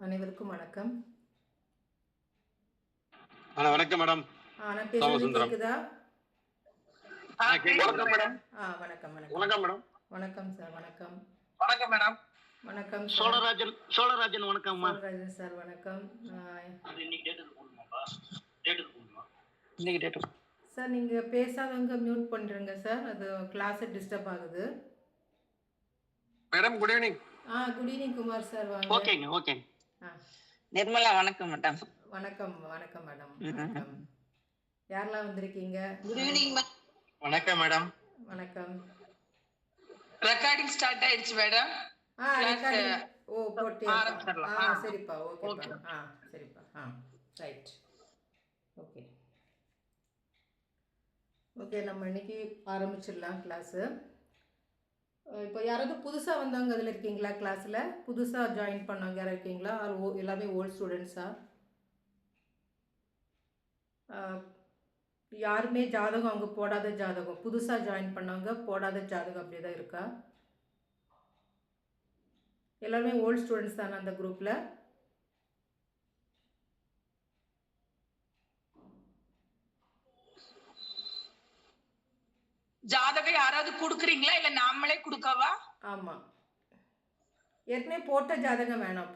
அனைவருக்கும் வணக்கம். வணக்கம் மேடம். நான் பேசுறது சோமசுந்தரம். கேக்குதா? வணக்கம் மேடம். வணக்கம், வணக்கம். வணக்கம் மேடம். வணக்கம் சார், வணக்கம். வணக்கம் மேடம். வணக்கம் சார். சோழராஜன் வணக்கம்மா. சோழராஜன் சார் வணக்கம். இன்னைக்கு டேட் சார் நீங்க பேசாதவங்க மியூட் பண்றீங்க சார். அது கிளாஸ் டிஸ்டர்ப் ஆகுது. Madam good evening. Good evening Kumar sir வாங்க. ஓகே. நிர்மலா வணக்கம் மேடம். வணக்கம் மேடம். வணக்கம். யாரெல்லாம் வந்திருக்கீங்க? Good evening. வணக்கம் மேடம். வணக்கம். ரெக்கார்டிங் ஸ்டார்ட் ஆயிடுச்சு மேடம். ரெக்கார்டிங் போட்டியா? ஆரம்பிச்சிடலாம். சரிப்பா, ஓகேப்பா. சரிப்பா. ரைட். ஓகே, நம்ம இன்னைக்கு ஆரம்பிச்சிடலாம் கிளாஸு. இப்போ யாராவது புதுசாக வந்தவங்க அதில் இருக்கீங்களா? கிளாஸில் புதுசாக ஜாயின் பண்ணவங்க யாராவது இருக்கீங்களா? எல்லாமே ஓல்ட் ஸ்டூடெண்ட்ஸா? யாருமே ஜாதகம் அவங்க போடாத ஜாதகம், புதுசாக ஜாயின் பண்ணவங்க போடாத ஜாதகம் அப்படியே தான் இருக்கா? எல்லாருமே ஓல்ட் ஸ்டூடெண்ட்ஸ் தானே அந்த குரூப்பில்? ஜாதகம் யாராவது குடுக்குறீங்களா இல்ல நாமளே குடுக்கவா? ஆமா, ஏற்கனவே போட்ட ஜாதகம் வேணாம்.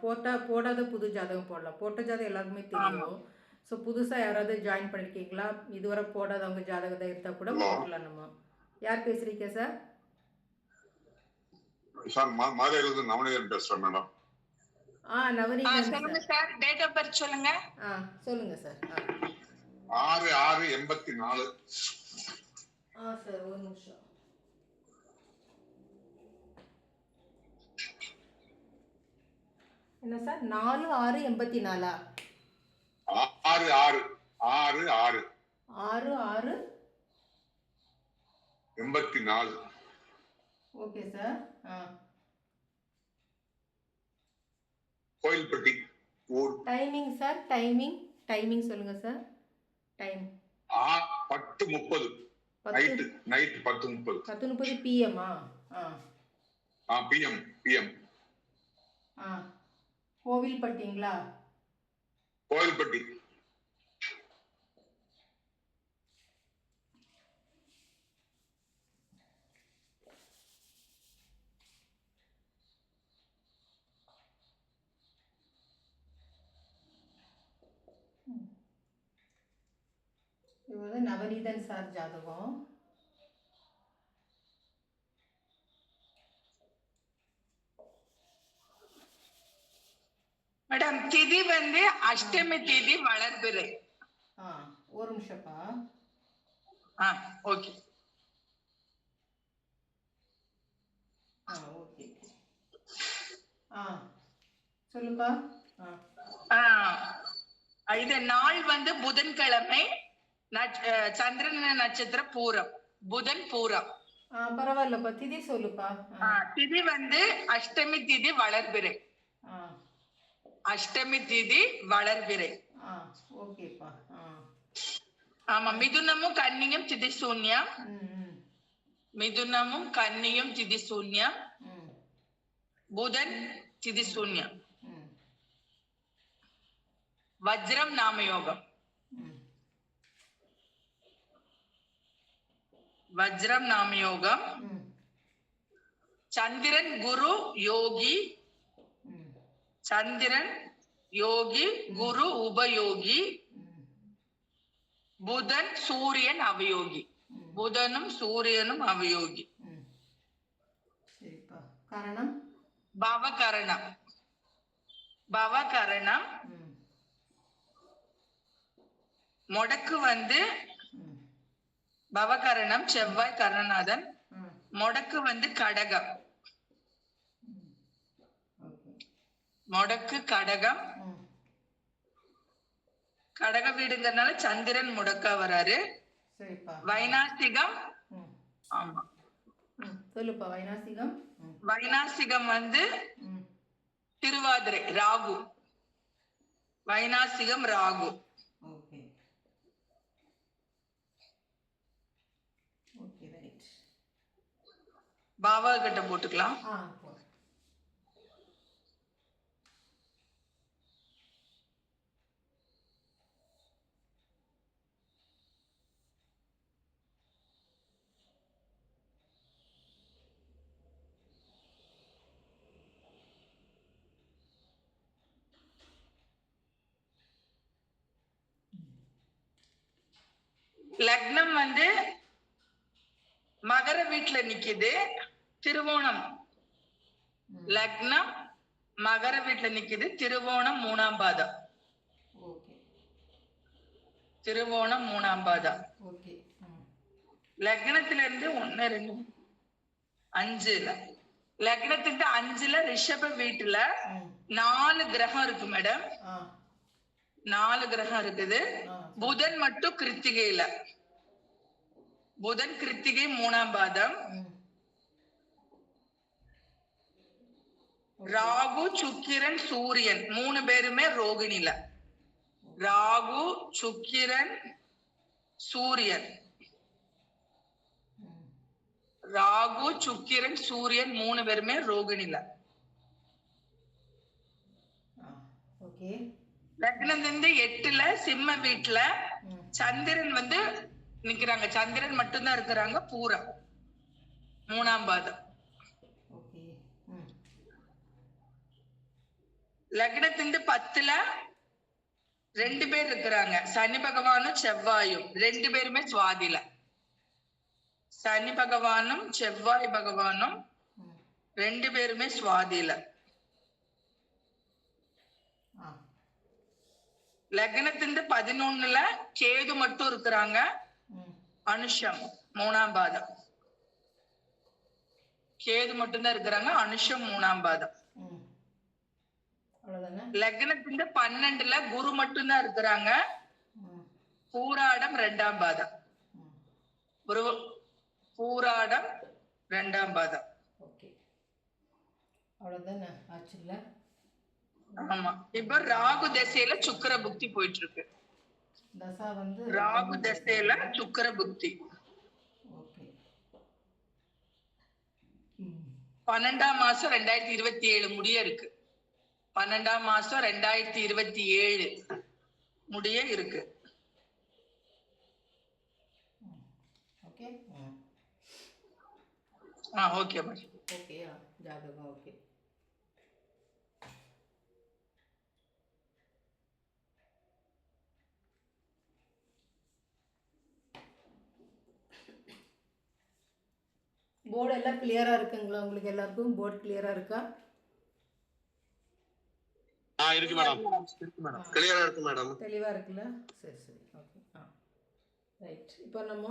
போடாத புது ஜாதகம் போடலாம். போட்ட ஜாதகம் எல்லாருக்குமே தெரியும். ஸோ புதுசாக யாராவது ஜாயின் பண்ணியிருக்கீங்களா? இதுவரை போடாதவங்க ஜாதகத்தை எடுத்தால் கூட போடலாம். நம்ம யார் பேசுறீங்க சார்? சார் மாலையிலிருந்து நவநீதன் பேசுறேன் மேடம். நவநீதன் சொல்லுங்க சார். டேட் ஆஃப் பர்த் சொல்லுங்க. சொல்லுங்க சார். 6/6/84. சார் ஒரு நிமிஷம். என்ன சார்? 4/6/84. 6/6/6/6/84. Okay sir. கோயில்பட்டி ஊர். டைமிங் சார், டைமிங் சொல்லுங்க சார். Time 10:30 night 10:30. 10:30 PM-ஆ? PM. கோவில்பட்டிங்களா? கோயில்பட்டி. இது வந்து நவநீதன் சார் ஜாதகம். மேடம் திதி வந்து அஷ்டமி திதி வளர்பிறை. ஒரு நிமிஷப்பா. ஓகே. ஓகே. சொல்லுப்பா. இது நாள் வந்து புதன்கிழமை, சந்திரன நட்சத்திர பூரம், புதன் பூரம். பரவாயில்லப்பா, திதி சொல்லுப்பா. திதி வந்து அஷ்டமி திதி வளர்பிறை. அஷ்டமி திதி வளர்பிறை. ஓகேப்பா. ஆமா, மிதுனமும் கன்னியும் திதி சூன்யம். மிதுனமும் கன்னியும் திதி சூன்யம். புதன் திதி சூன்யம். வஜ்ரம் நாமயோகம். வஜ்ரம் நாமயோகம். சந்திரன் குரு யோகி. சந்திரன் யோகி, குரு உபயோகி. புதன் சூரியன் அவயோகி. புதனும் சூரியனும் அவயோகி. கரணம் பவகரணம். பவகரணம். முடக்கு வந்து பவகரணம் செவ்வாய் கரணநாதன். முடக்கு வந்து கடகம். முடக்கு கடகம். கடக வீடுங்கிறதுனால சந்திரன் முடக்கா வராரு. வைநாசிகம். ஆமா, சொல்லுப்பா. வைநாசிகம். வைநாசிகம் வந்து திருவாதிரை ராகு. வைநாசிகம் ராகு. பாபா கிட்ட போட்டுக்கலாம். லக்னம் வந்து மகர வீட்டுல நிக்குது, திருவோணம். லக்னம் மகர வீட்டுல நிக்குது, திருவோணம் 3ஆம் பாதம். ஓகே திருவோணம் 3ஆம் பாதம். ஓகே. லக்னத்துல இருந்து 1 2 5ல லக்னத்துக்கு 5ல ரிஷப வீட்டுல 4 கிரகம் இருக்கு மேடம். 4 கிரகம் இருக்குது. புதன் மட்டும் கிருத்திகையில. புதன் கிருத்திகை 3ஆம் பாதம். ராகு சுக்கிரன் சூரியன் 3 பேருமே ரோகிணில. ராகு சுக்கிரன் சூரியன். ராகு சுக்கிரன் சூரியன் 3 பேருமே ரோகிணில. ஓகே. லக்னம் வந்து 8ல சிம்ம வீட்டுல சந்திரன் வந்து நிக்கிறாங்க. சந்திரன் மட்டும்தான் இருக்கிறாங்க. பூரம் 3ஆம் பாதம். ஓகே. லக்னத்தின் 10ல 2 பேர் இருக்கிறாங்க. சனி பகவானும் செவ்வாயும் 2 பேருமே சுவாதில. சனி பகவானும் செவ்வாய் பகவானும் 2 பேருமே சுவாதில. லக்னத்தின் 11ல கேது மட்டும் இருக்கிறாங்க. அனுஷம் 3ஆம் பாதம். கேது மட்டும்தான் இருக்கிறாங்க. அனுஷம் 3ஆம் பாதம். லக்னத்தின் 12ல குரு மட்டும்தான் இருக்கிறாங்க. பூராடம் 2ஆம் பாதம். பூராடம் 2ஆம் பாதம். ஓகே, அவ்வளவுதானே ஆச்சுல்ல? ஆமா. இப்ப ராகு தசையில சுக்கிர புக்தி போயிட்டு இருக்கு. தசா வந்து ராகு தசையில சுக்கிர புக்தி. ஓகே. 12ஆம் மாசம் 2027 முடிய இருக்கு. 12ஆம் மாசம் 2027 முடிய இருக்கு. ஓகே. Okay madam. ஓகே, ஜாதகம் ஓகே. போர்டு எல்லாம் கிளியரா இருக்குங்களா? உங்களுக்கு எல்லாருக்கும் போர்டு கிளியரா இருக்கா? இருக்கு மேடம். இருக்கு மேடம். கிளியரா இருக்கு மேடம். தெளிவா இருக்குல்ல? சரி சரி, ஓகே. ரைட். இப்போ நம்ம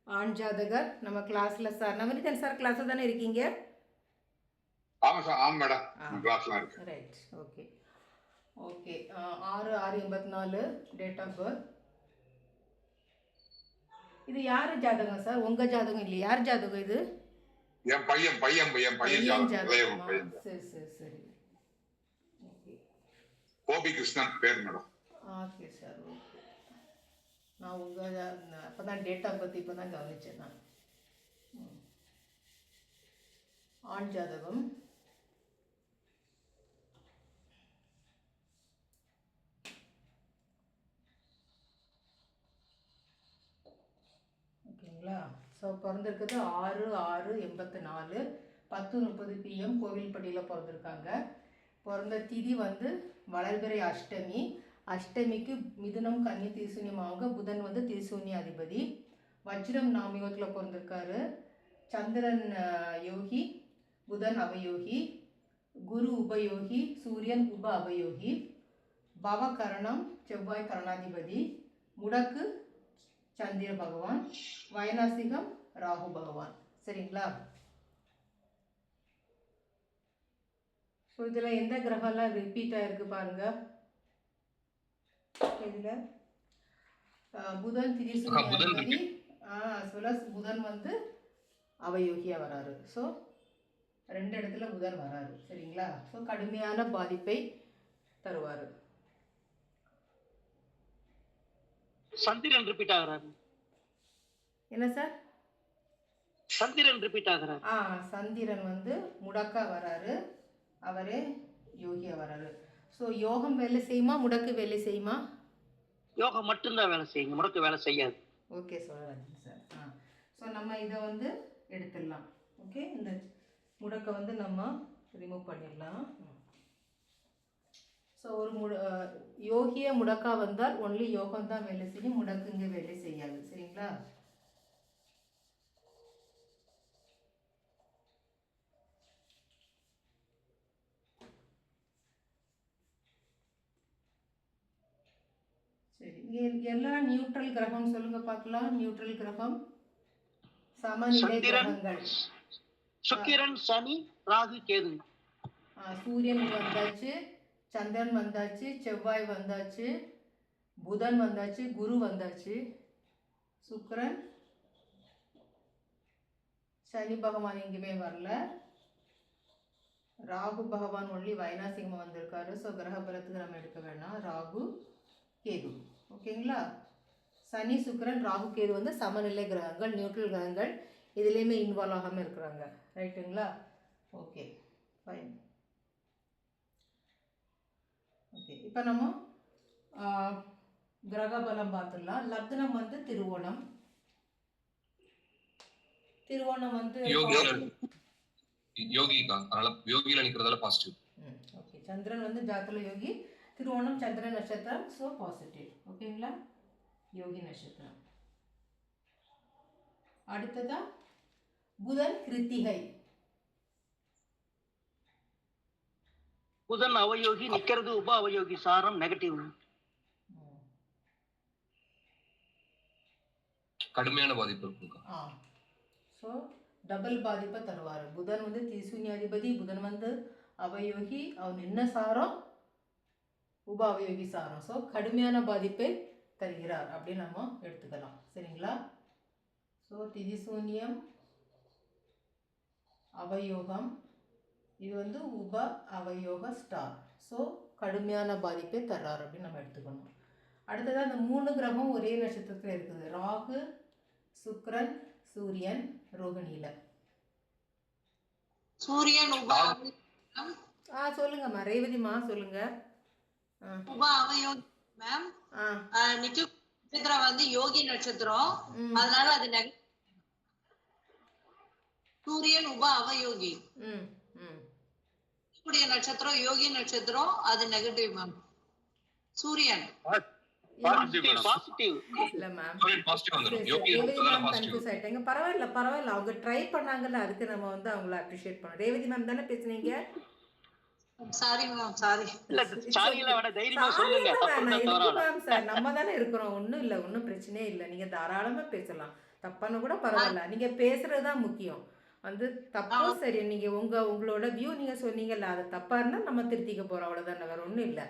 ஆண் ஜாதகர் நம்ம கிளாஸ்ல சார் நவனிதன் சார் கிளாஸ்ல தானே இருக்கீங்க? ஆமா சார். ஆமா மேடம், கிளாஸ்லாம் இருக்கு. Right. Okay okay. 6/6/84 date of birth. இது யாரு ஜாதகம் சார்? உங்க ஜாதகம் இல்லையா? யார் ஜாதகம் இது? என் பையன் ஜாதகம். சரி சரி சரி. ஓகே. கோபி கிருஷ்ணன் பேர் மேடம். Okay sir, okay. நான் உங்கள் அப்போதான் டேட் ஆஃப் பர்த் இப்போ தான் கவனிச்சேன் நான். ஆண் ஜாதகம். ஓகேங்களா? ஸோ பிறந்திருக்குது 6/6/84 10:30 PM கோவில்பட்டியில் பிறந்திருக்காங்க. பிறந்த திதி வந்து வளர்பிறை அஷ்டமி. அஷ்டமிக்கு மிதுனம் கன்னி தீசூன்யமாங்க. புதன் வந்து தீசூன்ய அதிபதி. வஜ்ரம் நாமயோகத்தில் பிறந்திருக்காரு. சந்திரன் யோகி, புதன் அவயோகி, குரு உபயோகி, சூரியன் உப அபயோகி. பவகரணம் செவ்வாய் கரணாதிபதி. முடக்கு சந்திர பகவான். வயநாசிகம் ராகு பகவான். சரிங்களா? ஸோ இதில் எந்த கிரகம்லாம் ரிப்பீட் ஆகிருக்கு பாருங்க. இதில் புதன் திரிசூன்யாதிபதி புதன் வந்து அவயோகியாக வராரு. ஸோ 2 இடத்துல புதன் வராரு. சரிங்களா? ஸோ கடுமையான பாதிப்பை தருவார். சந்திரன் ரிப்பீட் ஆகுறாரு. என்ன சார்? சந்திரன் ரிப்பீட் ஆகுறாரு. சந்திரன் வந்து முடக்கா வராரு. அவரே யோகியா வராரு. ஸோ யோகம் வேலை செய்யுமா, முடக்கு வேலை செய்யுமா? யோகம் மட்டும்தான் வேலை செய்யுங்க, முடக்கு வேலை செய்யாது. ஓகே சொல்லுங்க சார். ஸோ நம்ம இதை வந்து எடுத்துடலாம். ஓகே, இந்த முடக்கை வந்து நம்ம ரிமூவ் பண்ணிடலாம். ஸோ ஒரு யோகிய முடக்கா வந்தால் ஒன்லி யோகம் தான் வேலை செய்யும், முடக்கு இங்கே வேலை செய்யாது. சரிங்களா? சரி, இங்கே எல்லா நியூட்ரல் கிரகம் சொல்லுங்க பார்க்கலாம். நியூட்ரல் கிரகம் சமநிலை கிரகங்கள். சுக்கிரன், சனி, ராகு, கேது. சூரியன் வந்தாச்சு, சந்திரன் வந்தாச்சு, செவ்வாய் வந்தாச்சு, புதன் வந்தாச்சு, குரு வந்தாச்சு, சுக்கிரன், சனி பகவான் எங்கேயுமே வரல, ராகு பகவான் ஒன்லி வைனாசிகமாக வந்திருக்காரு. ஸோ கிரக பலத்துக்கு நம்ம எடுக்க வேணாம். ராகு கேது. ஓகேங்களா? சனி சுக்கிரன் ராகு கேது வந்து சமநிலை கிரகங்கள், நியூட்ரல் கிரகங்கள். இதுலேயுமே இன்வால்வ் ஆகாமல் இருக்கிறாங்க. ரைட்டுங்களா? Okay, fine. ஓகே, இப்போ நம்ம கிரக பலம் பார்த்துடலாம். லக்னம் வந்து திருவோணம். திருவோணம் வந்து யோகிக்கா, அதனால யோகியில நிக்கிறதால பாசிட்டிவ். ஓகே, சந்திரன் வந்து ஜாதகத்துல யோகி. திருவோணம் சந்திரன் நட்சத்திரம், ஸோ பாசிட்டிவ். ஓகேங்களா? யோகி நட்சத்திரம். அடுத்ததா புதன் கிருத்திகை. புதன் அவயோகி நிக்கிறது, உப அவயோகி சாரம் நெகட்டிவ். கடுமையான பாதிப்பு இருக்குங்க. ஸோ டபுள் பாதிப்பை தருவார். புதன் வந்து திசூன்யாதிபதி, புதன் வந்து அவயோகி, அவன் என்ன சாரம்? உப அவயோகி சாரம். ஸோ கடுமையான பாதிப்பை தருகிறார் அப்படின்னு நம்ம எடுத்துக்கலாம். சரிங்களா? ஸோ திதிசூன்யம், அவயோகம், இது வந்து உப அவயோக ஸ்டார். ஸோ கடுமையான பாதிப்பை தர்றார் அப்படின்னு நம்ம எடுத்துக்கணும். அடுத்ததாக அந்த 3 கிரகம் ஒரே நட்சத்திரத்தில் இருக்குது. ராகு, சுக்கிரன், சூரியன், ரோகிணியில. சூரியன் உப சொல்லுங்கம்மா ரேவதிமா, சொல்லுங்க. உப அவயோகி மேம். நட்சத்திரம் வந்து யோகி நட்சத்திரம், அதனால அது சூரியன் உப அவயோகி. நட்சத்திரம் யோகி நட்சத்திரம், அது நெகட்டிவ் மேம். சூரியன் பாசிட்டிவ் இல்ல மேம், பாசிட்டிவ் வந்துரும். யோகி மேம் கன்ஃபியூஸ் ஆயிட்டாங்க. பரவாயில்ல பரவாயில்ல, அவங்க ட்ரை பண்ணாங்கல்ல, அதுக்கு நம்ம வந்து அவங்கள அப்ரிஷியேட் பண்ணோம். ரேவதி மேம் தானே பேசுனீங்க? Sorry ma'am, sorry. தைரியமா சொல்லுங்க. மேம் சார், நம்ம தானே இருக்கிறோம். ஒன்றும் இல்லை, ஒன்றும் பிரச்சனையே இல்லை. நீங்கள் தாராளமாக பேசலாம். தப்பான கூட பரவாயில்ல. நீங்கள் பேசுறது தான் முக்கியம். வந்து தப்போ சரி, நீங்கள் உங்களோட வியூ நீங்கள் சொன்னீங்கல்ல, அது தப்பாக இருந்தால் நம்ம திருத்திக்க போகிறோம், அவ்வளோதானே, வேறு ஒன்றும் இல்லை.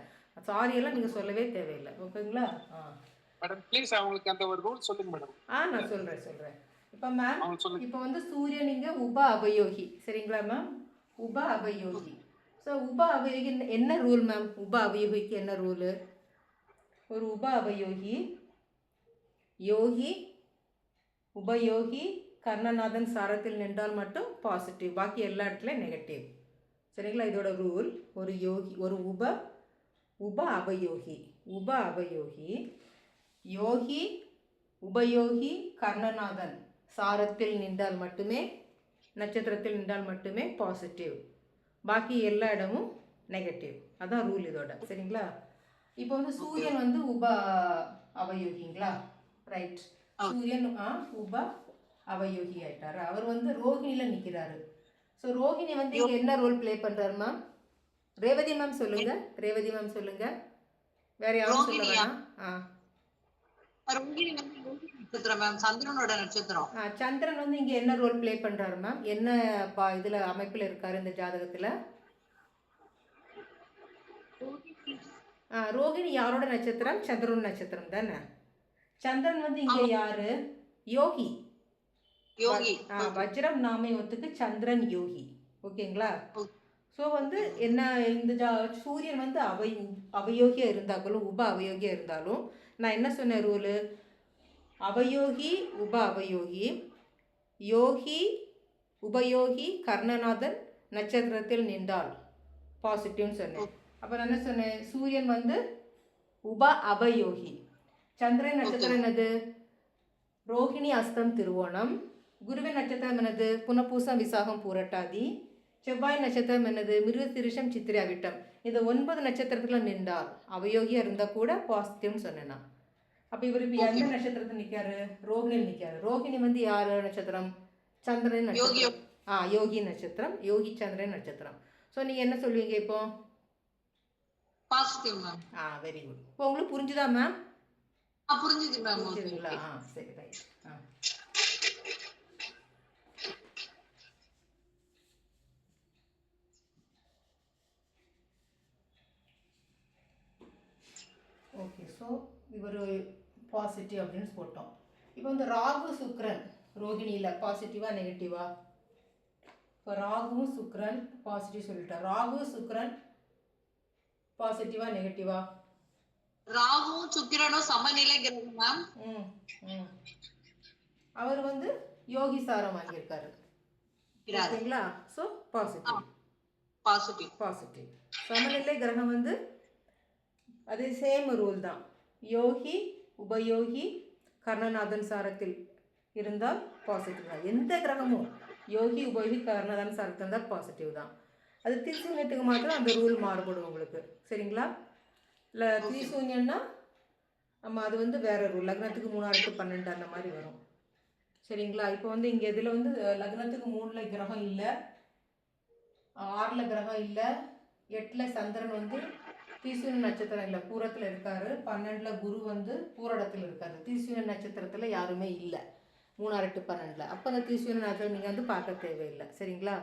சாரி எல்லாம் நீங்கள் சொல்லவே தேவையில்லை. ஓகேங்களா? மேடம் ப்ளீஸ் அவங்களுக்கு அந்த ஒரு ரூல் சொல்லுங்க மேடம். நான் சொல்கிறேன். இப்போ மேம், இப்போ வந்து சூரியன் இங்கே உப அவயோகி. சரிங்களா மேம்? உப அவயோகி. ஸோ உப அவயோகி என்ன ரூல் மேம்? உப அவயோகிக்கு என்ன ரூலு? ஒரு உப அவயோகி யோகி உபயோகி கர்ணநாதன் சாரத்தில் நின்றால் மட்டும் பாசிட்டிவ், பாக்கி எல்லா இடத்துலையும் நெகட்டிவ். சரிங்களா? இதோட ரூல். ஒரு யோகி, ஒரு உப அவயோகி யோகி உபயோகி கர்ணநாதன் சாரத்தில் நின்றால் மட்டுமே, நட்சத்திரத்தில் நின்றால் மட்டுமே பாசிட்டிவ், பாக்கி எல்லா இடமும் நெகட்டிவ். அதான் ரூல் இதோட. சரிங்களா? இப்போ வந்து சூரியன் வந்து உப அவயோகிங்களா? ரைட். சூரியன் உப அவயோகி ஆயிட்டாரு. அவர் வந்து ரோஹிணியில் நிற்கிறாரு. ஸோ ரோஹிணி வந்து இங்கே என்ன ரோல் ப்ளே பண்ணுறாரு மேம்? ரேவதி மேம் சொல்லுங்க. வேற யாரும் சொல்ல வேணாம். சந்திரனோட நட்சத்திரம். சந்திரன் வந்து இங்க என்ன ரோல் ப்ளே பண்றாரு மேம்? என்ன இதுல அமைப்புல இருக்காரு இந்த ஜாதகத்துல? ரோகிணி யாரோட நட்சத்திரம்? சந்திரன் நட்சத்திரம் தானே. சந்திரன் வந்து இங்க யாரு? யோகி. வஜ்ரம் நாமயத்துக்கு சந்திரன் யோகி. ஓகேங்களா? ஸோ வந்து என்ன, இந்த சூரியன் வந்து அவயோகியா இருந்தாலும் உப அவயோகியா இருந்தாலும், நான் என்ன சொன்ன ரூலு? அவயோகி உப அவயோகி, யோகி உபயோகி கர்ணநாதன் நட்சத்திரத்தில் நின்றால் பாசிட்டிவ்னு சொன்னேன். அப்போ நான் என்ன சொன்னேன்? சூரியன் வந்து உப அவயோகி, சந்திரன் நட்சத்திரம் என்னது? ரோஹிணி அஸ்தம் திருவோணம். குருவின் நட்சத்திரம் என்னது? புனப்பூசம் விசாகம் பூரட்டாதி. செவ்வாய் நட்சத்திரம் என்னது? மிருகசிரிஷம் சித்திரை அவிட்டம். இந்த 9 நட்சத்திரத்துல நின்றால் அவயோகியா இருந்தா கூட பாசிட்டிவ்னு சொன்னேன். அப்போ இவர் இப்போ எந்த நட்சத்திரத்தில் நிற்காரு? ரோகிணியில் நிற்காரு. ரோகிணி வந்து யார் நட்சத்திரம்? சந்திரன் நட்சத்திரம். யோகி நட்சத்திரம், யோகி சந்திரன் நட்சத்திரம். ஸோ நீங்கள் என்ன சொல்லுவீங்க இப்போ? Positive ma'am. Very good. இப்போ உங்களுக்கு புரிஞ்சுதா மேம்? புரிஞ்சுது மேம். புரிஞ்சுதுங்களா? சரி, ரைட். ஓகே. ஸோ இவர் பாசிட்டிவ் அப்படின்னு போட்டோம். இப்போ வந்து ராகு சுக்ரன் ரோகிணியில் பாசிட்டிவா நெகட்டிவா? இப்போ ராகுவும் சுக்ரன் பாசிட்டிவ் சொல்லிட்டேன். ராகு சுக்ரன் பாசிட்டிவா நெகட்டிவா? ராகுவும் சுக்கிரனும் சமநிலை கிரகம் மேம். அவர் வந்து யோகி சாரம் வாங்கியிருக்காரு. ஓகேங்களா? So positive. பாசிட்டிவ். பாசிட்டிவ். சமநிலை கிரகம் வந்து அதே சேம் ரூல் தான். யோகி உபயோகி கர்ணநாதன் சாரத்தில் இருந்தால் பாசிட்டிவ் தான். எந்த கிரகமும் யோகி உபயோகி கர்ணநாதன் சாரத்தில் இருந்தால் பாசிட்டிவ் தான். அது திரிசூன்யத்துக்கு மாத்திரம் அந்த ரூல் மாறுபடும் உங்களுக்கு. சரிங்களா? இல்லை திரிசூன்யம்னா நம்ம அது வந்து வேற ரூல். லக்னத்துக்கு 3 to 12 அந்த மாதிரி வரும். சரிங்களா? இப்போ வந்து இங்கே இதில் வந்து லக்னத்துக்கு 3ல் கிரகம் இல்லை, 6ல் கிரகம் இல்லை, 8ல் சந்திரன் வந்து திரிசூன்ய நட்சத்திரம் இல்லை, பூரத்தில் இருக்காரு. 12ல் குரு வந்து பூரடத்தில் இருக்காரு. திரிசூன்ய நட்சத்திரத்தில் யாருமே இல்லை 3 to 12. அப்போ அந்த திரிசூன்ய நட்சத்திரம் நீங்கள் வந்து பார்க்க தேவையில்லை. சரிங்களா?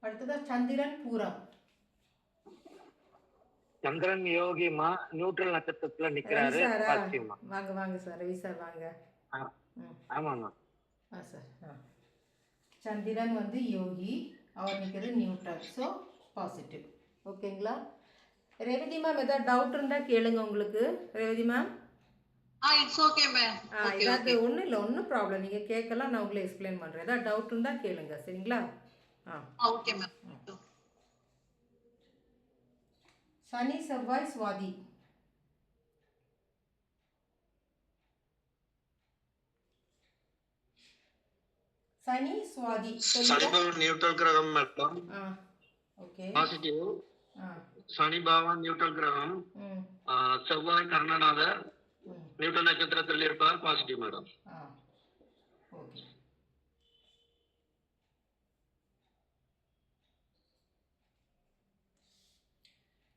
அடுத்ததா சந்திரன் பூரம். சந்திரன் யோகிமா நியூட்ரல் நட்சத்திரத்துல நிக்கிறாரு. வாங்க வாங்க சார், ரவி சார் வாங்க. ஆமாம்மா. சார் சந்திரன் வந்து யோகி, அவர் நிற்கிறது நியூட்ரல். So positive. ஓகேங்களா? ரேவதி மேம் ஏதாவது டவுட் இருந்தால் கேளுங்க உங்களுக்கு. Revathi ma'am it's okay ma'am. ஏதாவது ஒன்றும் இல்லை, ஒன்றும் ப்ராப்ளம், நீங்கள் கேட்கலாம், நான் உங்களை எக்ஸ்பிளைன் பண்ணுறேன். ஏதாவது டவுட் இருந்தால் கேளுங்க. சரிங்களா? Okay ma'am. சனி செவ்வாய் சுவாதி. சனி சுவாதி. சனி பகவான் நியூட்ரல் கிரகம் மேடம். ஓகே. பாசிட்டிவ். சனி பகவான் நியூட்ரல் கிரகம். செவ்வாய் கர்ணநாதர் நியூட்ரல் நட்சத்திரத்தில் இருப்பார். Positive madam. Okay.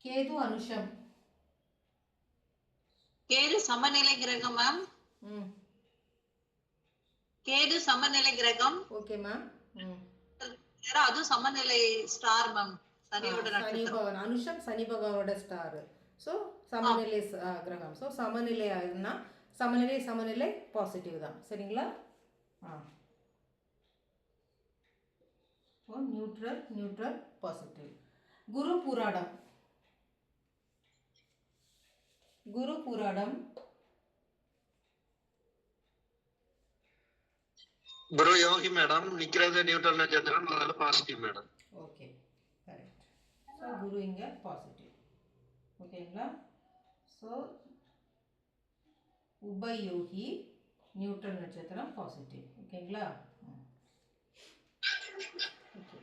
Ketu Anusham. Ketu சமநிலை கிரகம் மேம். கேது சமநிலை கிரகம். Okay ma'am. அது சமநிலை ஸ்டார் மேம். சனியோட நட்சத்திரம். அனுஷம் சனி பகவானோட ஸ்டார். ஸோ சமநிலை கிரகம். ஸோ சமநிலைனா சமநிலை பாசிட்டிவ் தான். சரிங்களா? Neutral positive. குரு பூராடம். குரு யோகி மேடம், நிக்கிறது நியூட்ரல் நட்சத்திரம், அதனால positive madam. Okay, correct. So Guru இங்கே பாசிட்டிவ். ஓகேங்களா? ஸோ உபயோகி நியூட்ரல் நட்சத்திரம் பாசிட்டிவ். ஓகேங்களா? ஓகே,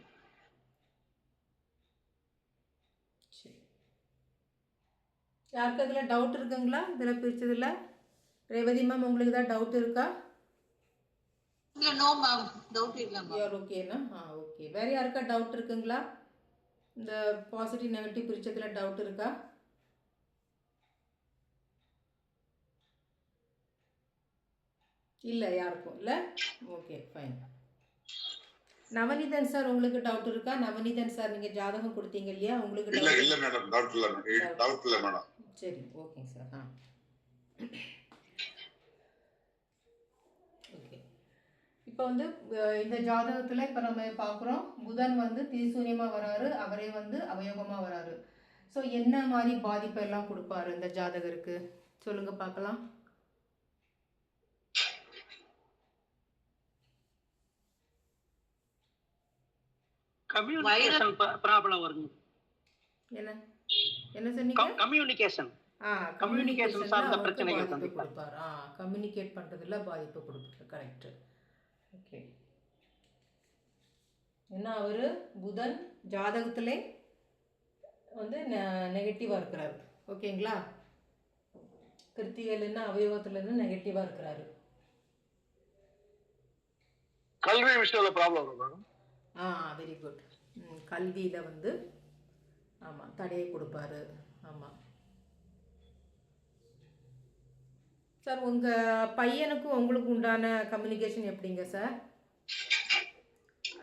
சரி. யாருக்கு இதில் டவுட் இருக்குங்களா? இதில் பிரிச்சதில்ல? ரேவதி மேம் உங்களுக்கு ஏதாவது டவுட் இருக்கா? நோ மேம், டவுட் இல்ல மேம். யூ ஆர் ஓகேனா? ஓகே. வேற யாருக்கா டவுட் இருக்குங்களா? இந்த பாசிட்டிவ் நெகட்டிவ் பிரிச்சதுல டவுட் இருக்கா? இல்ல, யாருக்கும் இல்ல. Okay, fine. நவநீதன் சார் உங்களுக்கு டவுட் இருக்கா? நவநீதன் சார் நீங்க ஜாதகம் கொடுத்தீங்க இல்லையா? உங்களுக்கு டவுட் இல்ல மேடம், டவுட் இல்ல மேடம். சரி, ஓகே சார். ஓகே. இப்போ வந்து இந்த ஜாதகத்தில் இப்போ நம்ம பார்க்குறோம், புதன் வந்து திரிசூன்யமாக வராரு, அவரே வந்து அவயோகமாக வராரு. ஸோ என்ன மாதிரி பாதிப்பெல்லாம் கொடுப்பாரு இந்த ஜாதகருக்கு சொல்லுங்க பார்க்கலாம். கம்யூனிகேஷன் ப்ராப்ளம் வருங்க. என்ன? என்ன சொன்னீங்க? கம்யூனிகேஷன் கம்யூனிகேஷன்ல சார்ந்த அவருக்கு பிரச்சனைகள் பாதிப்பு சந்திப்பார். கொடுப்பார். கம்யூனிகேட் பண்ணுறதுல பாதிப்பு கொடுப்பார். கரெக்ட். ஓகே. ஏன்னா அவர் புதன் ஜாதகத்திலே வந்து நெகட்டிவாக இருக்கிறாரு. ஓகேங்களா? கிருத்திகையிலேருந்து அவயோகத்துலேருந்து நெகட்டிவாக இருக்கிறாரு. கல்வி விஷயத்துல ப்ராப்ளம் வரும் மேடம். Very good. கல்வியில் வந்து ஆமாம் தடையை கொடுப்பாரு. ஆமாம் சார். உங்கள் பையனுக்கும் உங்களுக்கு உண்டான கம்யூனிகேஷன் எப்படிங்க சார்?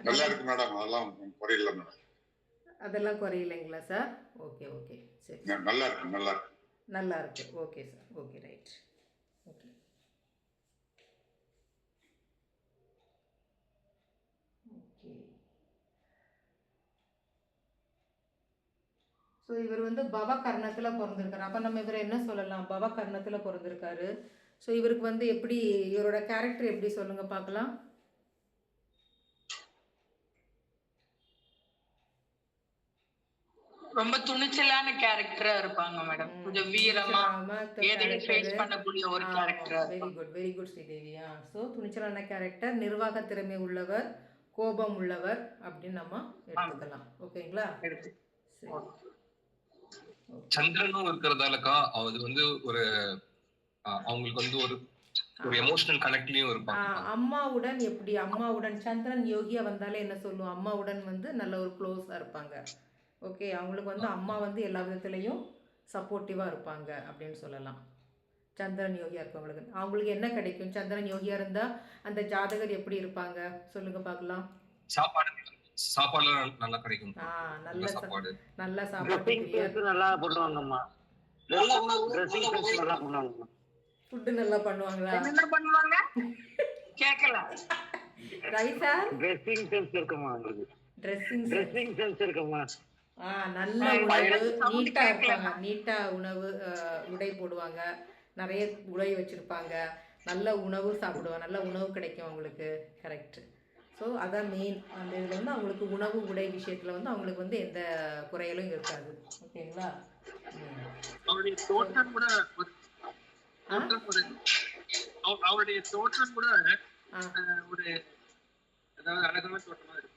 நல்லா இருக்கு மேடம். அதெல்லாம் குறையில மேடம். அதெல்லாம் குறையில்லைங்களா சார்? ஓகே ஓகே சரி. நல்லா இருக்கு, நல்லா இருக்கு, நல்லா இருக்கு. Okay sir. Okay right. Okay okay. So இவர் வந்து பவ கர்ணத்தில் பிறந்திருக்காரு. அப்போ நம்ம இவரை என்ன சொல்லலாம்? பவ கர்ணத்தில் பிறந்திருக்காரு. ஸோ இவருக்கு வந்து எப்படி, இவரோட கேரக்டர் எப்படி சொல்லுங்க பார்க்கலாம். ரொம்ப துணிச்சலான கேரக்டரா இருப்பாங்க மேடம். கொஞ்சம் வீரமா எதையும் ஃபேஸ் பண்ணக்கூடிய ஒரு கேரக்டரா. Very good, very good Sridevi. So துணிச்சலான கேரக்டர், நிர்வாக திறமை உள்ளவர், கோபம் உள்ளவர் அப்படின்னு நம்ம எடுத்துக்கலாம். ஓகேங்களா? சரி. சந்திரனும் இருக்கிறதாலக்கா அது வந்து ஒரு அவங்களுக்கு வந்து ஒரு எமோஷனல் கனெக்ட்லயும் இருப்பாங்க. அம்மாவுடன் எப்படி, அம்மாவுடன் சந்திரன் யோகியா வந்தாலே என்ன சொல்லுவோம்? அம்மாவுடன் வந்து நல்ல ஒரு க்ளோஸா இருப்பாங்க. ஓகே. அவங்களுக்கு வந்து அம்மா வந்து எல்லா விதத்துலையும் சப்போர்ட்டிவாக இருப்பாங்க அப்படின்னு சொல்லலாம். சந்திரன் யோகியா இருக்கவங்களுக்கு அவங்களுக்கு என்ன கிடைக்கும்? சந்திரன் யோகியா இருந்தால் அந்த ஜாதகர் எப்படி இருப்பாங்க சொல்லுங்க பார்க்கலாம். சாப்பாடு நல்லா கிடைக்கும். நல்ல சாப்பாடு, நல்ல சாப்பாடு நல்லா போடுவாங்கம்மா. ஃபுட்டு நல்லா பண்ணுவாங்களா? என்ன பண்ணுவாங்க கேட்கல. ரவி சார் ட்ரெஸ்ஸிங் சென்ஸ் இருக்குமா? ட்ரெஸ்ஸிங் சென்ஸ் இருக்குமா? நல்ல உணவு, நீட்டா இருப்பாங்க. நீட்டா உணவு உடை போடுவாங்க, நிறைய உடை வச்சிருப்பாங்க, நல்ல உணவு சாப்பிடுவாங்க, நல்ல உணவு கிடைக்கும் அவங்களுக்கு. கரெக்ட். ஸோ அதான் மெயின். அந்த இதில் வந்து அவங்களுக்கு உணவு உடை விஷயத்தில் வந்து அவங்களுக்கு வந்து எந்த குறையலும் இருக்காது. ஓகேங்களா? அவருடைய தோற்றம் கூட அவருடைய தோற்றம் கூட ஒரு அதாவது அழகான தோற்றமா இருக்கு.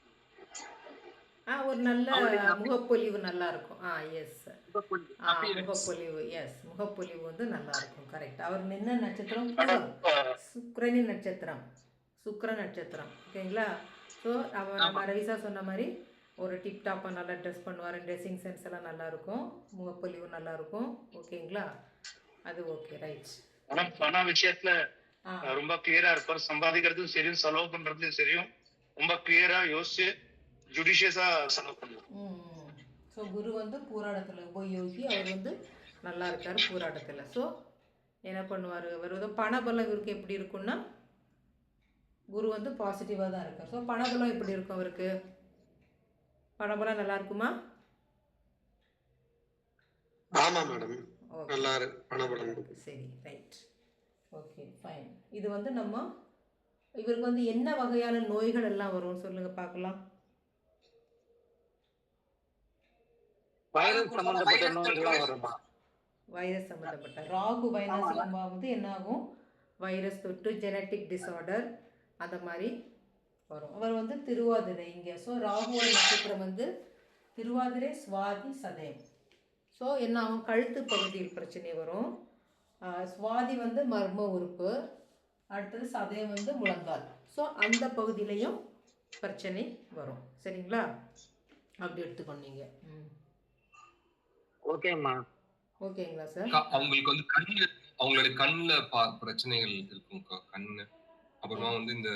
ஒரு நல்ல முகப்பொலிவு நல்லா இருக்கும். எஸ் முகப்பொலிவு. எஸ் முகப்பொலிவு வந்து நல்லா இருக்கும். கரெக்ட். அவர் என்ன நட்சத்திரம்? சுக்கிரனின் நட்சத்திரம். சுக்கிர நட்சத்திரம். ஓகேங்களா? ஸோ நம்ம ரவிசா சொன்ன மாதிரி ஒரு டிப்டாப்பாக நல்லா ட்ரெஸ் பண்ணுவார். ட்ரெஸ்ஸிங் சென்ஸ் எல்லாம் நல்லாயிருக்கும், முகப்பொலிவு நல்லாயிருக்கும். ஓகேங்களா? அது ஓகே ரைட். ஆனால் பண விஷயத்துல ரொம்ப கிளியரா இருப்பார். சம்பாதிக்கிறதும் சரியும் செலவு பண்றதும் சரியும் ரொம்ப கிளியரா யோசிச்சு ஜுடிஷியஸா செலவு பண்ணுவோம். ஸோ குரு வந்து பூராடத்தில் உபயோகி, அவர் வந்து நல்லா இருக்கார் பூராடத்தில். ஸோ என்ன பண்ணுவார்? அவர் வந்து பணபலம் இவருக்கு எப்படி இருக்குன்னா, குரு வந்து பாசிட்டிவாக தான் இருக்கார். ஸோ பணபலம் எப்படி இருக்கும் அவருக்கு? பணபலம் நல்லா இருக்குமா? ஆமா மேடம், நல்லா இருக்கு பணபலம். சரி ரைட். Okay fine. இது வந்து நம்ம இவருக்கு வந்து என்ன வகையான நோய்கள் எல்லாம் வரும் சொல்லுங்க பார்க்கலாம். வைரஸ் சம்பந்தப்பட்ட நோய்கள் வருமா? வைரஸ் சம்பந்தப்பட்ட ராகு வைரஸ் வந்து என்ன ஆகும்? வைரஸ் தொட்டு, ஜெனட்டிக் டிஸார்டர் அந்த மாதிரி வரும். அவர் வந்து திருவாதிரை இங்கே. ஸோ ராகுவோட நட்சத்திரம் வந்து திருவாதிரை, சுவாதி, சதயம். ஸோ என்ன ஆகும்? கழுத்து பகுதியில் பிரச்சனை வரும். சுவாதி வந்து மர்ம உறுப்பு, அடுத்தது சதயம் வந்து முழங்கால். ஸோ அந்த பகுதியிலையும் பிரச்சனை வரும். சரிங்களா? அப்படி எடுத்துக்கொண்டீங்க. ஓகேம்மா. ஓகேங்களா சார்? அவங்களுக்கு வந்து அவங்களுடைய கண்ணுல பிரச்சனைகள் இருக்கும். கண்ணு அப்புறமா வந்து இந்த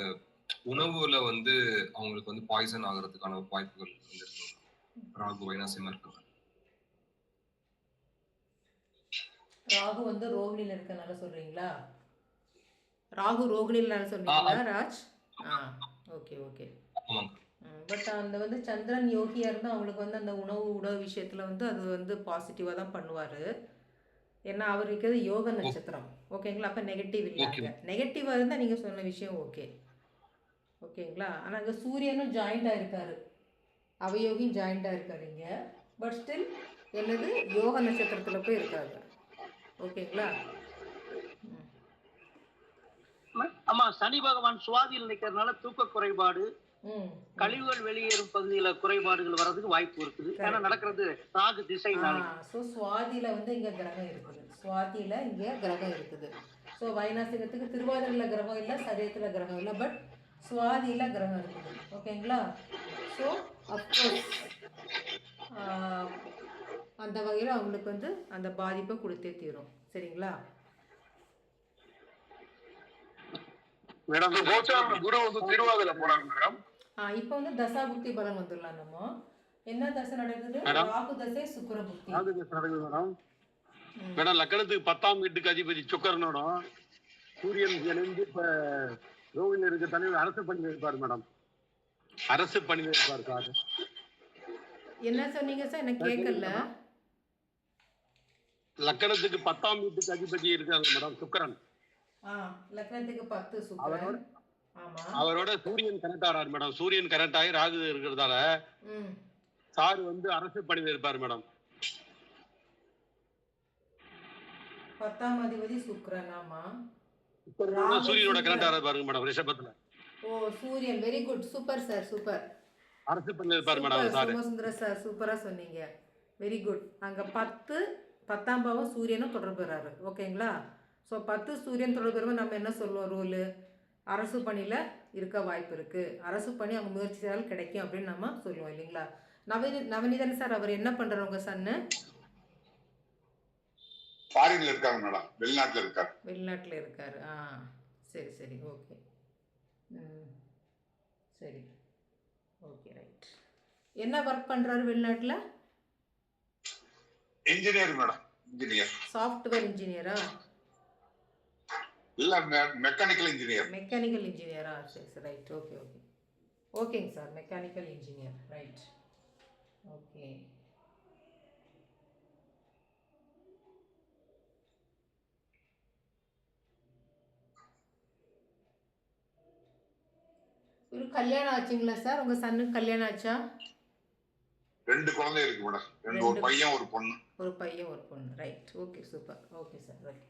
உணவுல வந்து அவங்களுக்கு வந்து பாய்சன் ஆகிறதுக்கான வாய்ப்புகள் வந்து இருக்கும். ராகு வைனாசியமா இருக்கு. ராகு வந்து ரோகிணியில் இருக்கனால சொல்றீங்களா? ராகு ரோகிணியில் சொல்றீங்களா ராஜ்? Okay okay. பட் அந்த வந்து சந்திரன் யோகியா இருந்தால் அவங்களுக்கு வந்து அந்த உணவு விஷயத்தில் வந்து அது வந்து பாசிட்டிவாக தான் பண்ணுவார். ஏன்னா அவர் இருக்கிறது யோக நட்சத்திரம். ஓகேங்களா? அப்போ நெகட்டிவ் இல்லைங்க. நெகட்டிவாக இருந்தால் நீங்கள் சொன்ன விஷயம் ஓகே. ஓகேங்களா? ஆனால் அங்கே சூரியனும் ஜாயிண்டாக இருக்கார், அவயோகியும் ஜாயிண்டாக இருக்கார் இங்கே. பட் ஸ்டில் என்னது யோக நட்சத்திரத்தில் போய் இருக்காங்க. ஓகேங்களா? ஆமா, சனி பகவான் சுவாதியில் நிக்கிறதுனால தூக்க குறைபாடு, கழிவுகள் வெளியேறும் பகுதியில குறைபாடுகள் வர்றதுக்கு வாய்ப்பு இருக்குது. ஏன்னா நடக்கிறது ராகு திசை. ஸோ சுவாதியில் வந்து இங்கே கிரகம் இருக்குது. சுவாதியில் இங்கே கிரகம் இருக்குது. ஸோ வைநாசிகத்துக்கு திருவாதிரையில் கிரகம் இல்லை, சதயத்தில் கிரகம் இல்லை, பட் சுவாதியில் கிரகம் இருக்குது. ஓகேங்களா? ஸோ அஃப்கோர்ஸ் அந்த வகையில் அவங்களுக்கு வந்து அந்த பாதிப்பை கொடுத்தே தீரும். சரிங்களா? மேடம் குரு வந்து திருவாதிரை போறாங்க மேடம். இப்போ வந்து தசாபுக்தி பலன் வந்துடலாம். நம்ம என்ன தசை நடக்குது? ராகு தசை, சுக்கிர புக்தி நடக்குது மேடம். மேடம் லக்னத்துக்கு 10ஆம் வீட்டுக்கு அதிபதி சுக்கரனோட சூரியன் இணைந்து இப்ப ரோகிணி இருக்க தலைவர் அரசு பண்ணி வைப்பார் மேடம். அரசு பண்ணி வைப்பார் சார். என்ன சொன்னீங்க சார்? எனக்கு கேட்கல. லக்னத்துக்கு 10ஆம் வீட்டுக்கு அதிபதி இருக்காங்க மேடம், சுக்கரன். லக்னத்துக்கு 10 சுக்கிரன். ஆமா, அவரோட சூரியன் கனெக்ட் ஆறாரு மேடம். சூரியன் கனெக்ட் ஆகி ராகு இருக்கிறதால சார் வந்து அரசு பணியில் இருப்பார் மேடம். 10ஆம் அதிபதி சுக்கிரன். ஆமா, சூரியனோட கனெக்ட் ஆறாரு பாருங்க மேடம் ரிஷபத்துல. ஓ சூரியன், very good, super sir, super. அரசு பணியில் இருப்பார் மேடம் சார். சோமசுந்தர சார் சூப்பரா சொன்னீங்க, வெரி குட். அங்க 10ஆம் பாவம் சூரியனும் தொடர்பு பெறாரு. ஓகேங்களா? ஸோ 10 சூரியன் தொடர்பு பெறும்போது நம்ம என்ன சொல்லுவோம்? ரூலு அரசு பணியில் இருக்க வாய்ப்பு இருக்குது, அரசு பணி அவங்க முயற்சி செய்தால் கிடைக்கும் அப்படின்னு நம்ம சொல்லுவோம் இல்லைங்களா? நவநீதன் சார் அவர் என்ன பண்ணுறாரு? உங்கள் சன்னு ஃபாரின்ல இருக்காங்க மேடம், வெளிநாட்டில் இருக்காரு. வெளிநாட்டில் இருக்காரு. சரி சரி, ஓகே. சரி, ஓகே, ரைட். என்ன ஒர்க் பண்ணுறாரு வெளிநாட்டில்? Engineer madam, engineer. சாஃப்ட்வேர் இன்ஜினியரா? இல்ல மெக்கானிக்கல் இன்ஜினியர். மெக்கானிக்கல் இன்ஜினியரா? சரி சரி, ரைட், ஓகே ஓகே, ஓகேங்க sir. Mechanical engineer, right, okay. ஒரு கல்யாணம் ஆச்சுங்களா சார்? உங்க சன்னுக்கு கல்யாணம் ஆச்சா? 2 குழந்தை இருக்கு மேடம். ஒரு பையன் ஒரு பொண்ணு. ஒரு பையன் ஒரு பொண்ணு, right, okay, super, okay sir, right,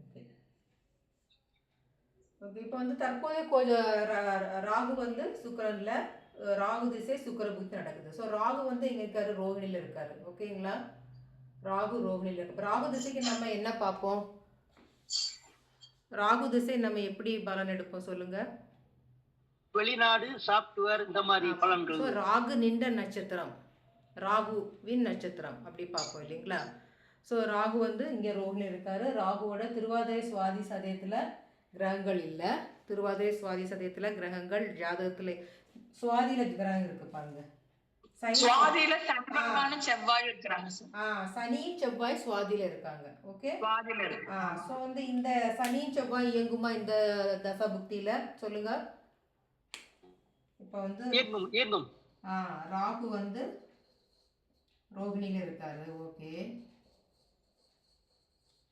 okay. Okay, இப்போ வந்து தற்போதைய ராகு வந்து சுக்கிரன்ல, ராகு திசை சுக்கிர புக்தி நடக்குது. ஸோ ராகு வந்து இங்கே இருக்காரு, ரோகிணியில் இருக்காரு. ஓகேங்களா? ராகு ரோகிணியில் இருக்கு. ராகு திசைக்கு நம்ம என்ன பார்ப்போம்? ராகு திசை நம்ம எப்படி பலன் எடுப்போம் சொல்லுங்க? வெளிநாடு, சாஃப்ட்வேர், இந்த மாதிரி பலன்கள். ஸோ ராகு நின்ற நட்சத்திரம், ராகுவின் நட்சத்திரம் அப்படி பார்ப்போம் இல்லைங்களா? ஸோ ராகு வந்து இங்கே ரோகிணி இருக்காரு. ராகுவோட திருவாதிரை சுவாதி சதயத்தில் கிரகங்கள் இல்லை. திருவாதிரை சுவாதி சதயத்தில் கிரகங்கள் ஜாதகத்தில் சுவாதியில் கிரகம் இருக்கு பாருங்க. சுவாதியில சனியும் செவ்வாய் இருக்கிறாங்க. சனியும் செவ்வாய் சுவாதியில இருக்காங்க. ஓகே, ஸோ வந்து இந்த சனியும் செவ்வாய் இயங்குமா இந்த தசா புக்தியில சொல்லுங்க? இப்போ வந்து ராகு வந்து ரோகிணியில இருக்காரு. ஓகே,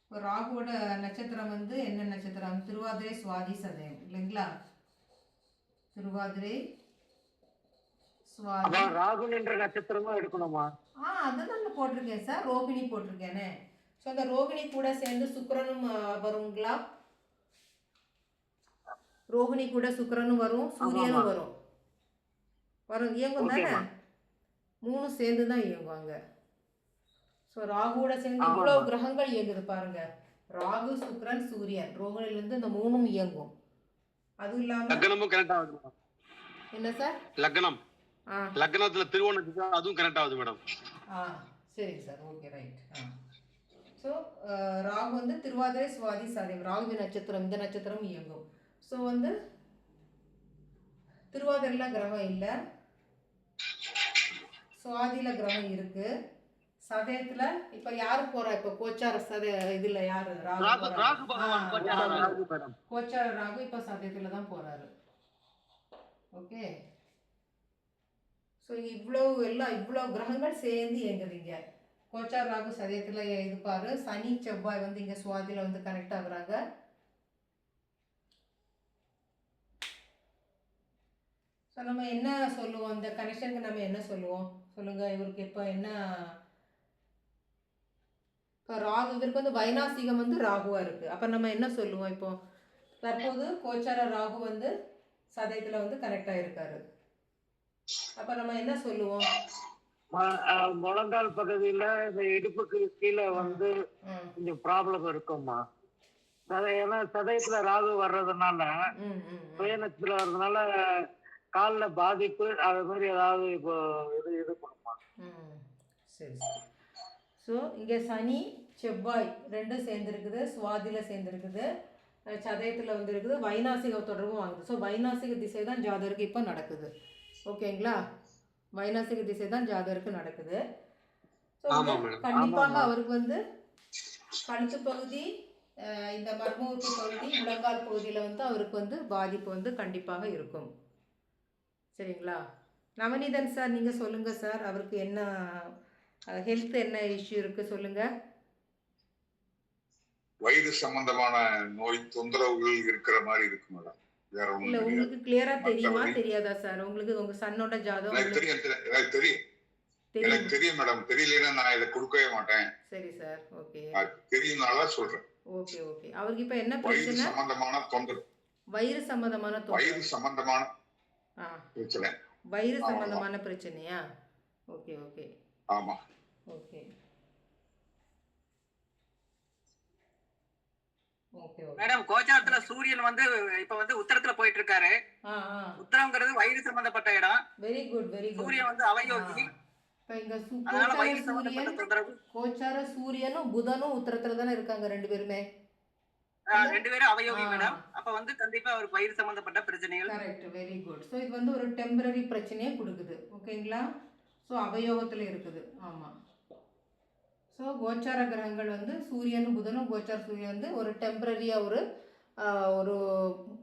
இப்போ ராகுவோட நட்சத்திரம் வந்து என்ன நட்சத்திரம்? திருவாதிரை சுவாதி சதயம் இல்லைங்களா? திருவாதிரை சுவாதி. ராகு என்ற நட்சத்திரமா எடுக்கணுமா? அதுதான் நான் போட்டிருக்கேன் சார், ரோகிணி போட்டிருக்கேனே. ஸோ அந்த ரோகிணி கூட சேர்ந்து சுக்கிரனும் வருங்களா? ரோகிணி கூட சுக்கிரனும் வரும், சூரியனும் வரும். இயங்கும் தானே? 3 சேர்ந்து தான் இயங்குவாங்க. ஸோ ராகுவோட சேர்ந்து இவ்வளவு கிரகங்கள் இயங்குது பாருங்க. ராகு, சுக்கிரன், சூரியன், ரோகிணிலிருந்து இந்த 3ம் இயங்கும். அதுவும் இல்லாம லக்னமும் கனெக்ட் ஆகுது. என்ன சார்? லக்னத்துல திருவோணம் அதுவும் கனெக்ட் ஆகுது மேடம். சரிங்க sir, okay, right. So Rahu வந்து திருவாதிரை சுவாதி சதயம், ராகுவின் நட்சத்திரம், இந்த நட்சத்திரம் இயங்கும். ஸோ வந்து திருவாதிரையில் கிரகம் இல்லை, சுவாதியில் கிரகம் இருக்கு, சதயத்துல இப்ப யாரு போறா? இப்ப கோச்சார இதுல யாரு? கோச்சார ராகு இப்ப சதயத்துல தான் போறாரு. ஓகே, ஸோ இவ்வளோ கிரகங்கள் சேர்ந்து இயங்குறீங்க. கோச்சார ராகு சதயத்துல இது பாரு. சனி செவ்வாய் வந்து இங்க சுவாதியில வந்து கனெக்ட் ஆகுறாங்க. ஸோ நம்ம என்ன சொல்லுவோம்? இந்த கனெக்ஷனுக்கு நம்ம என்ன சொல்லுவோம் சொல்லுங்க. இவருக்கு இப்போ என்ன? இப்போ ராகு, இவருக்கு வந்து வைநாசிகம் வந்து ராகுவா இருக்கு. அப்போ நம்ம என்ன சொல்லுவோம்? இப்போ தற்போது கோச்சார ராகு வந்து சதயத்தில் வந்து கனெக்ட் ஆகிருக்காரு. அப்போ நம்ம என்ன சொல்லுவோம்? முழங்கால் பகுதியில இந்த இடுப்புக்கு கீழே வந்து கொஞ்சம் ப்ராப்ளம் இருக்கும்மா. ஏன்னா சதயத்துல ராகு வர்றதுனால, சுயநத்துல வர்றதுனால காலில் பாதிப்பு அது மாதிரி ஏதாவது இப்போ இது பண்ணுமா? சரி சரி. ஸோ இங்கே சனி செவ்வாய் ரெண்டும் சேர்ந்துருக்குது, சுவாதியில் சேர்ந்துருக்குது, சதயத்தில் வந்து இருக்குது, வைநாசிக தொடர்பும் வாங்குது. ஸோ வைநாசிக திசை தான் ஜாதகருக்கு இப்போ நடக்குது. ஓகேங்களா? வைநாசிக திசை தான் ஜாதகருக்கு நடக்குது. ஸோ கண்டிப்பாக அவருக்கு வந்து கழுத்து பகுதி, இந்த மர்ம உறுப்பு பகுதி, முழங்கால் பகுதியில் வந்து அவருக்கு வந்து பாதிப்பு வந்து கண்டிப்பாக இருக்கும். சரிங்களா? நவநீதன் சார், நீங்கள் சொல்லுங்கள் சார், அவருக்கு என்ன ஹெல்த் என்ன இஷ்யூ இருக்குது சொல்லுங்கள். வயிறு சம்பந்தமான நோய் தொந்தரவுகள் இருக்கிற மாதிரி இருக்கு மேடம். இல்லை, உங்களுக்கு கிளியரா தெரியுமா தெரியாதா சார்? உங்களுக்கு உங்கள் சன்னோட ஜாதகம் எனக்கு தெரியும் மேடம். தெரியலன்னா நான் இதை கொடுக்கவே மாட்டேன். சரி சார், ஓகே. தெரியும்னால சொல்றேன். Okay okay. அவருக்கு இப்போ என்ன பிரச்சனை? சம்பந்தமான தொந்தரவு. வயிறு சம்பந்தமான வயிறு சம்பந்தமான பிரச்சனை. வயிறு சம்பந்தமான பிரச்சனையா? Okay okay. ஆமா. Okay okay. மேடம், கோச்சாரத்துல சூரியன் வந்து இப்ப வந்து உத்தரத்துல போயிட்டு இருக்காரு. உத்தரம்ங்கிறது வயிறு சம்பந்தப்பட்ட இடம். Very good very good. சூரியன் வந்து அவயோகி. இப்போ இங்க சூரியன், கோச்சார சூரியனும் புதனும் உத்தரத்துல தானே இருக்காங்க ரெண்டு பேருமே. ரெண்டு பேரும் அவயோகி மேடம். அப்ப வந்து கண்டிப்பா ஒரு வயிறு சம்பந்தப்பட்ட பிரச்சனைகள். Correct, very good. ஸோ இது வந்து ஒரு டெம்பரரி பிரச்சனையே கொடுக்குது. ஓகேங்களா? ஸோ அவயோகத்தில் இருக்குது. ஆமாம். ஸோ கோச்சார கிரகங்கள் வந்து சூரியனும் புதனும், கோச்சார சூரியன் வந்து ஒரு டெம்பரரியாக ஒரு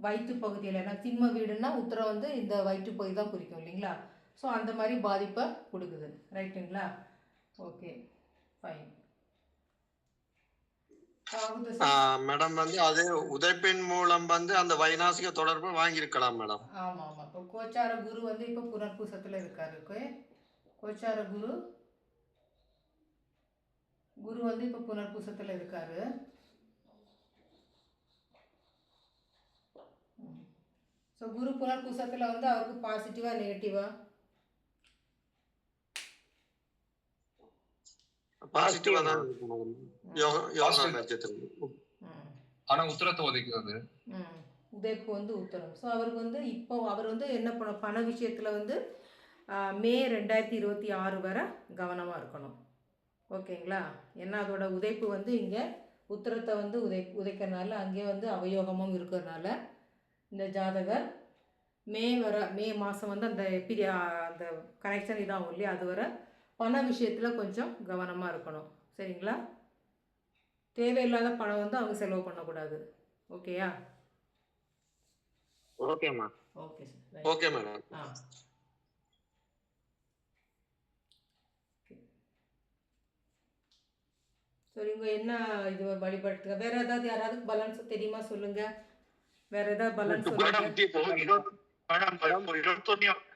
வயிற்று பகுதியில், ஏன்னா சிம்ம வீடுன்னா உத்தரம் வந்து இந்த வயிற்று பகுதி தான் குறிக்கும் இல்லைங்களா? ஸோ அந்த மாதிரி பாதிப்பை கொடுக்குது. ரைட்டுங்களா? Okay fine. மேடம் வந்து அதே உதைப்பின் மூலம் வந்து அந்த வைநாசிக தொடர்பு வாங்கியிருக்கலாம் மேடம். ஆமாம் ஆமாம். இப்போ கோச்சார குரு வந்து இப்போ புனர்பூசத்தில் இருக்காரு. கோச்சார குரு வந்து இப்போ புனர்பூசத்தில் இருக்காரு. ஸோ குரு புனர்பூசத்தில் வந்து அவருக்கு பாசிட்டிவா நெகட்டிவா? பாசிட்டிவா தான் இருக்கும். ஆனா உத்தரத்தை உதைக்கிறது உதைப்பு வந்து உத்தரம். ஸோ அவருக்கு வந்து இப்போ அவர் வந்து என்ன பண்ண, பண விஷயத்தில் வந்து மே 2026 வரை கவனமாக இருக்கணும். ஓகேங்களா? ஏன்னா அதோட உதைப்பு வந்து இங்கே உத்தரத்தை வந்து உதைக்கிறனால, அங்கே வந்து அவயோகமும் இருக்கிறதுனால இந்த ஜாதகர் மே மாதம் வந்து அந்த அந்த கனெக்ஷன் இதாகும் இல்லையா, அது வரை பண விஷயத்தில் கொஞ்சம் கவனமாக இருக்கணும். சரிங்களா? தேவையில்லாத பணம் வந்து அவங்க செலவு பண்ணக்கூடாது. ஓகேயா? ஓகேம்மா. Okay sir. Okay madam. சரி, இவங்க என்ன இது வழிபடுத்துங்க? வேற ஏதாவது யாராவது பலன்ஸ் தெரியுமா சொல்லுங்க. வேற ஏதாவது பலன்ஸ் சொல்லுங்க. மேடம்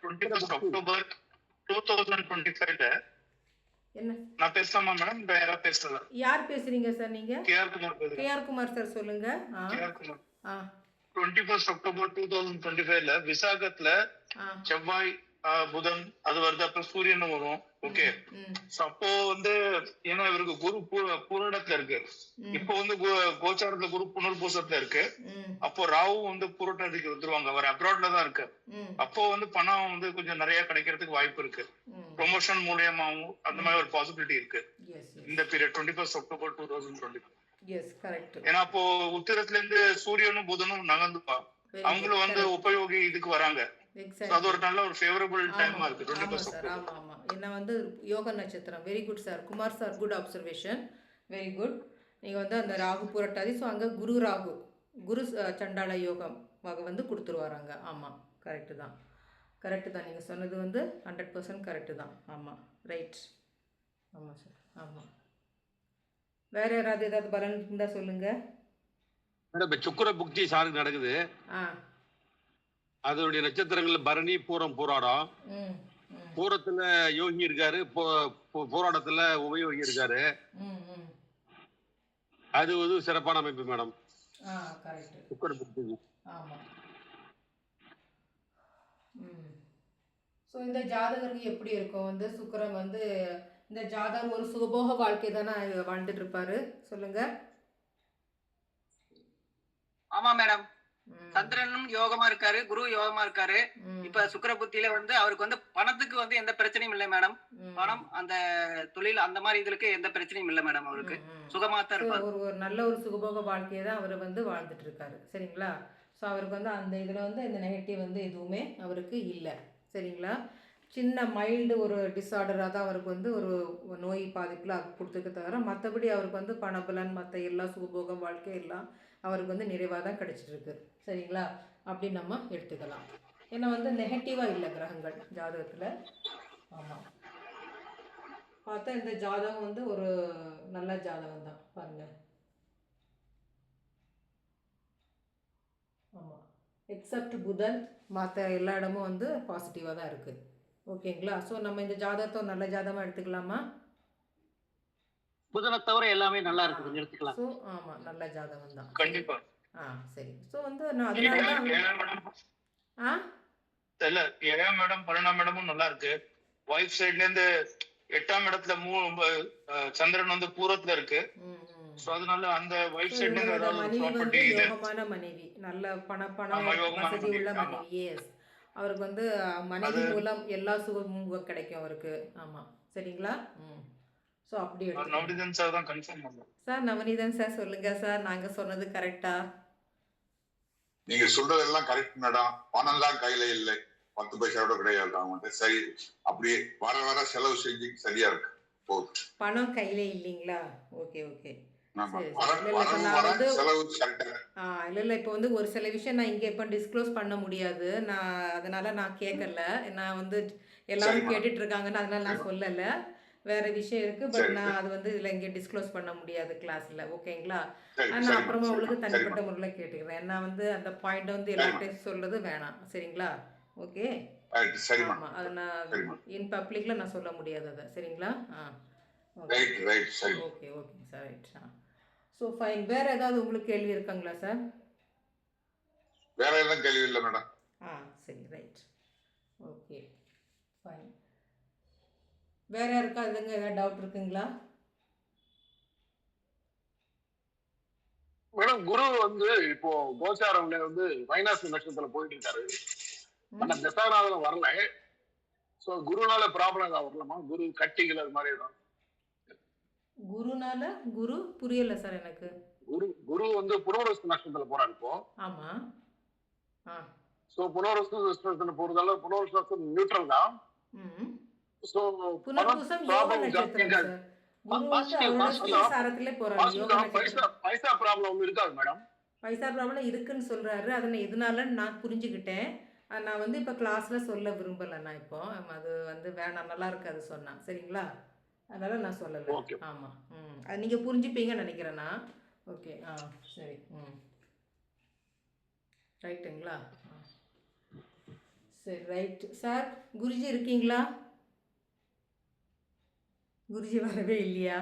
21 அக்டோபர் 2025 என்ன நான் பேசலாமா மேடம்? வேற பேசலாம். யார் பேசுறீங்க சார்? நீங்க கேஆர் குமார் சார் சொல்லுங்க. கேஆர் குமார். 21 அக்டோபர் 2025 விசாகத்துல செவ்வாய் புதன் அது வருது, அப்புறம் சூரியனும் வரும். ஓகே. அப்போ வந்து ஏன்னா இவருக்கு குரு பூரணத்துல இருக்கு. இப்போ வந்து கோச்சாரத்துல குரு புனர்பூசத்துல இருக்கு. அப்போ ராகு வந்து பூரட்டாதிக்கு வந்துருவாங்க. அவர் அப்ராட்ல தான் இருக்கு. அப்போ வந்து பணம் வந்து கொஞ்சம் நிறைய கிடைக்கிறதுக்கு வாய்ப்பு இருக்கு. ப்ரொமோஷன் மூலியமாவும் அந்த மாதிரி ஒரு பாசிபிலிட்டி இருக்கு இந்த பீரியட் 21 அக்டோபர் 2025. ஏன்னா அப்போ உத்திரத்துல இருந்து சூரியனும் புதனும் நகர்ந்துப்பா, அவங்களும் வந்து உபயோகி இதுக்கு வராங்க. அது ஒரு நல்ல ஒரு ஃபேவரபிள் டைமா இருக்கு 21. ஆமா ஆமா. என்ன வந்து யோக நட்சத்திரம். Very good sir, Kumar sir, good observation, very good. நீங்க வந்து அந்த ராகு புரட்டாதி, ஸோ அங்கே குரு சண்டாள யோகம் வகை வந்து கொடுத்துருவாராங்க. ஆமாம், கரெக்டு தான் நீங்கள் சொன்னது வந்து 100% கரெக்டு தான். ஆமாம், ரைட். ஆமாம் சார், ஆமாம். வேற ஏதாவது பலன் இருந்தால் சொல்லுங்க மேடம். இப்போ சுக்கிர புக்தி சாருக்கு நடக்குது. அதனுடைய நட்சத்திரங்கள் பரணி, பூரம், பூராடம். பூரத்துல யோகி இருக்காரு, போராட்டத்துல உபயோகி இருக்காரு. அது ஒரு சிறப்பான அமைப்பு மேடம். சுக்கர புத்திக்கு. ஆமா. ஸோ இந்த ஜாதகருக்கு எப்படி இருக்கும் வந்து சுக்கிரன் வந்து இந்த ஜாதகம் ஒரு சுகபோக வாழ்க்கை தானே வாழ்ந்துட்டு இருப்பாரு சொல்லுங்க. ஆமா மேடம். சந்திரனும் யோகமா இருக்காரு, குரு யோகமா இருக்காரு. இப்ப சுக்கிர புத்தியில வந்து அவருக்கு வந்து பணத்துக்கு வந்து எந்த பிரச்சனையும் இல்லை மேடம். பணம் அந்த தொழில் அந்த மாதிரி இதுக்கு எந்த பிரச்சனையும் இல்லை மேடம். அவருக்கு சுகமா தான் இருப்பாரு. ஒரு நல்ல ஒரு சுகபோக வாழ்க்கையை தான் அவர் வந்து வாழ்ந்துட்டு இருக்காரு சரிங்களா. ஸோ அவருக்கு வந்து அந்த இதில் வந்து இந்த நெகட்டிவ் வந்து எதுவுமே அவருக்கு இல்லை சரிங்களா. சின்ன மைல்டு ஒரு டிஸார்டராக தான் அவருக்கு வந்து ஒரு நோய் பாதிப்பில் கொடுத்துக்க தவிர மற்றபடி அவருக்கு வந்து பணபலன் மற்ற எல்லா சுகபோக வாழ்க்கை எல்லாம் அவருக்கு வந்து நிறைவாக தான் கிடச்சிட்ருக்கு சரிங்களா. அப்படி நம்ம எடுத்துக்கலாம். ஏன்னா வந்து நெகட்டிவாக இல்லை கிரகங்கள் ஜாதகத்தில். ஆமாம், பார்த்தா இந்த ஜாதகம் வந்து ஒரு நல்ல ஜாதகம் தான் பாருங்கள். ஆமாம், எக்ஸப்ட் புதன் மற்ற எல்லா இடமும் வந்து பாசிட்டிவாக தான் இருக்குது ஓகேங்களா. ஸோ நம்ம இந்த ஜாதகத்தை நல்ல ஜாதகமாக எடுத்துக்கலாமா? புதனை தவிர எல்லாமே நல்லா இருக்குது எடுத்துக்கலாம். ஸோ ஆமாம், நல்ல ஜாதகம் தான் கண்டிப்பா. சரி. ஸோ வந்து நான் அதனால தான் இல்ல 7ஆம் மேடம் 12ஆம் மேடமும் நல்லா இருக்கு. வைஃப் சைட்ல இருந்து 8ஆம் இடத்துல சந்திரன் வந்து பூரத்துல இருக்கு. சோ அதனால அந்த வைஃப் சைட்ல இருந்து மனைவி வந்து யோகமான மனைவி, நல்ல பண வசதி உள்ள மனைவி. எஸ், அவருக்கு வந்து மனைவி மூலம் எல்லா சுகமும் கிடைக்கும் அவருக்கு. ஆமா சரிங்களா. ஸோ அப்படி நவநீதன் சார் தான் கன்ஃபார்ம் பண்ணுவோம் சார். நவநீதன் சார் சொல்லுங்க சார், நாங்க சொன்னது கரெக்டா? நீங்க சொல்றதெல்லாம் கரெக்ட் மேடம். பணம் தான் கையில இல்லை, 10 பைசாவோட கிடையாது. அவங்க சரி அப்படியே வர வர செலவு செஞ்சு சரியா இருக்கு போகுது. பணம் கையில இல்லைங்களா? Okay okay. இல்ல இப்போ வந்து ஒரு சில விஷயம் நான் இங்க இப்ப டிஸ்க்ளோஸ் பண்ண முடியாது. அதனால நான் கேட்கல. நான் வந்து எல்லாரும் கேட்டுட்டு இருக்காங்கன்னு அதனால நான் சொல்லல. வேற விஷயம் இருக்கு. பட் நான் அது வந்து இதுல இங்க டிஸ்க்ளோஸ் பண்ண முடியாது கிளாஸ்ல. ஓகேங்களா. நான் அப்புறமா உங்களுக்கு தனிப்பட்ட முறையில் கேட்டுக்கிறேன். நான் வந்து அந்த பாயிண்ட் வந்து எல்லார்ட்டையும் சொல்றது வேணாம் சரிங்களா. ஓகே. ஆமா, அதை நான் இன் பப்ளிக்ல நான் சொல்ல முடியாது அதை சரிங்களா. Okay okay sir. Right. So fine. வேற ஏதாவது உங்களுக்கு கேள்வி இருக்காங்களா சார்? வேற எதுவும் கேள்வி இல்லை மேடம். சரி ரைட். Okay fine. வேற யாருக்கா இதுங்க ஏதாவது டவுட் இருக்குங்களா? மேடம் குரு வந்து இப்போ கோச்சாரம்ல வந்து வைனாசி நட்சத்திரத்துல போயிட்டு இருக்காரு. ஆனா தசாநாதனம் வரல. சோ குருனால ப்ராப்ளம் ஏதாவது வரலாமா? குரு கட்டிகள் அது மாதிரி ஏதாவது? குருனால குரு புரியல சார் எனக்கு. குரு வந்து புனர்வசு நட்சத்திரத்துல போறாரு இப்போ. ஆமா. சோ புனர்வசு நட்சத்திரத்துல போறதால புனர்வசு நட்சத்திரம் நியூட்ரல் தான். சோ புனர்வசம் யோக நட்சத்திரம் சார். குரு வந்து அவரோட ஸ்ரீசாரத்திலே போறாரு. யோக நட்சத்திரம். பைசா ப்ராப்ளம் இருக்காது மேடம். பைசா ப்ராப்ளம் இருக்குன்னு சொல்றாரு. அதை நான் எதனாலன்னு நான் புரிஞ்சுக்கிட்டேன். நான் வந்து இப்போ கிளாஸில் சொல்ல விரும்பலை. நான் இப்போ அது வந்து வேணாம், நல்லா இருக்காது சொன்னா சரிங்களா. அதனால் நான் சொல்லலை. ஆமாம். அது நீங்கள் புரிஞ்சுப்பீங்கன்னு நினைக்கிறேண்ணா. ஓகே. சரி. ரைட்டுங்களா. சரி ரைட் சார். குருஜி இருக்கீங்களா? குருஜி வரவே இல்லையா?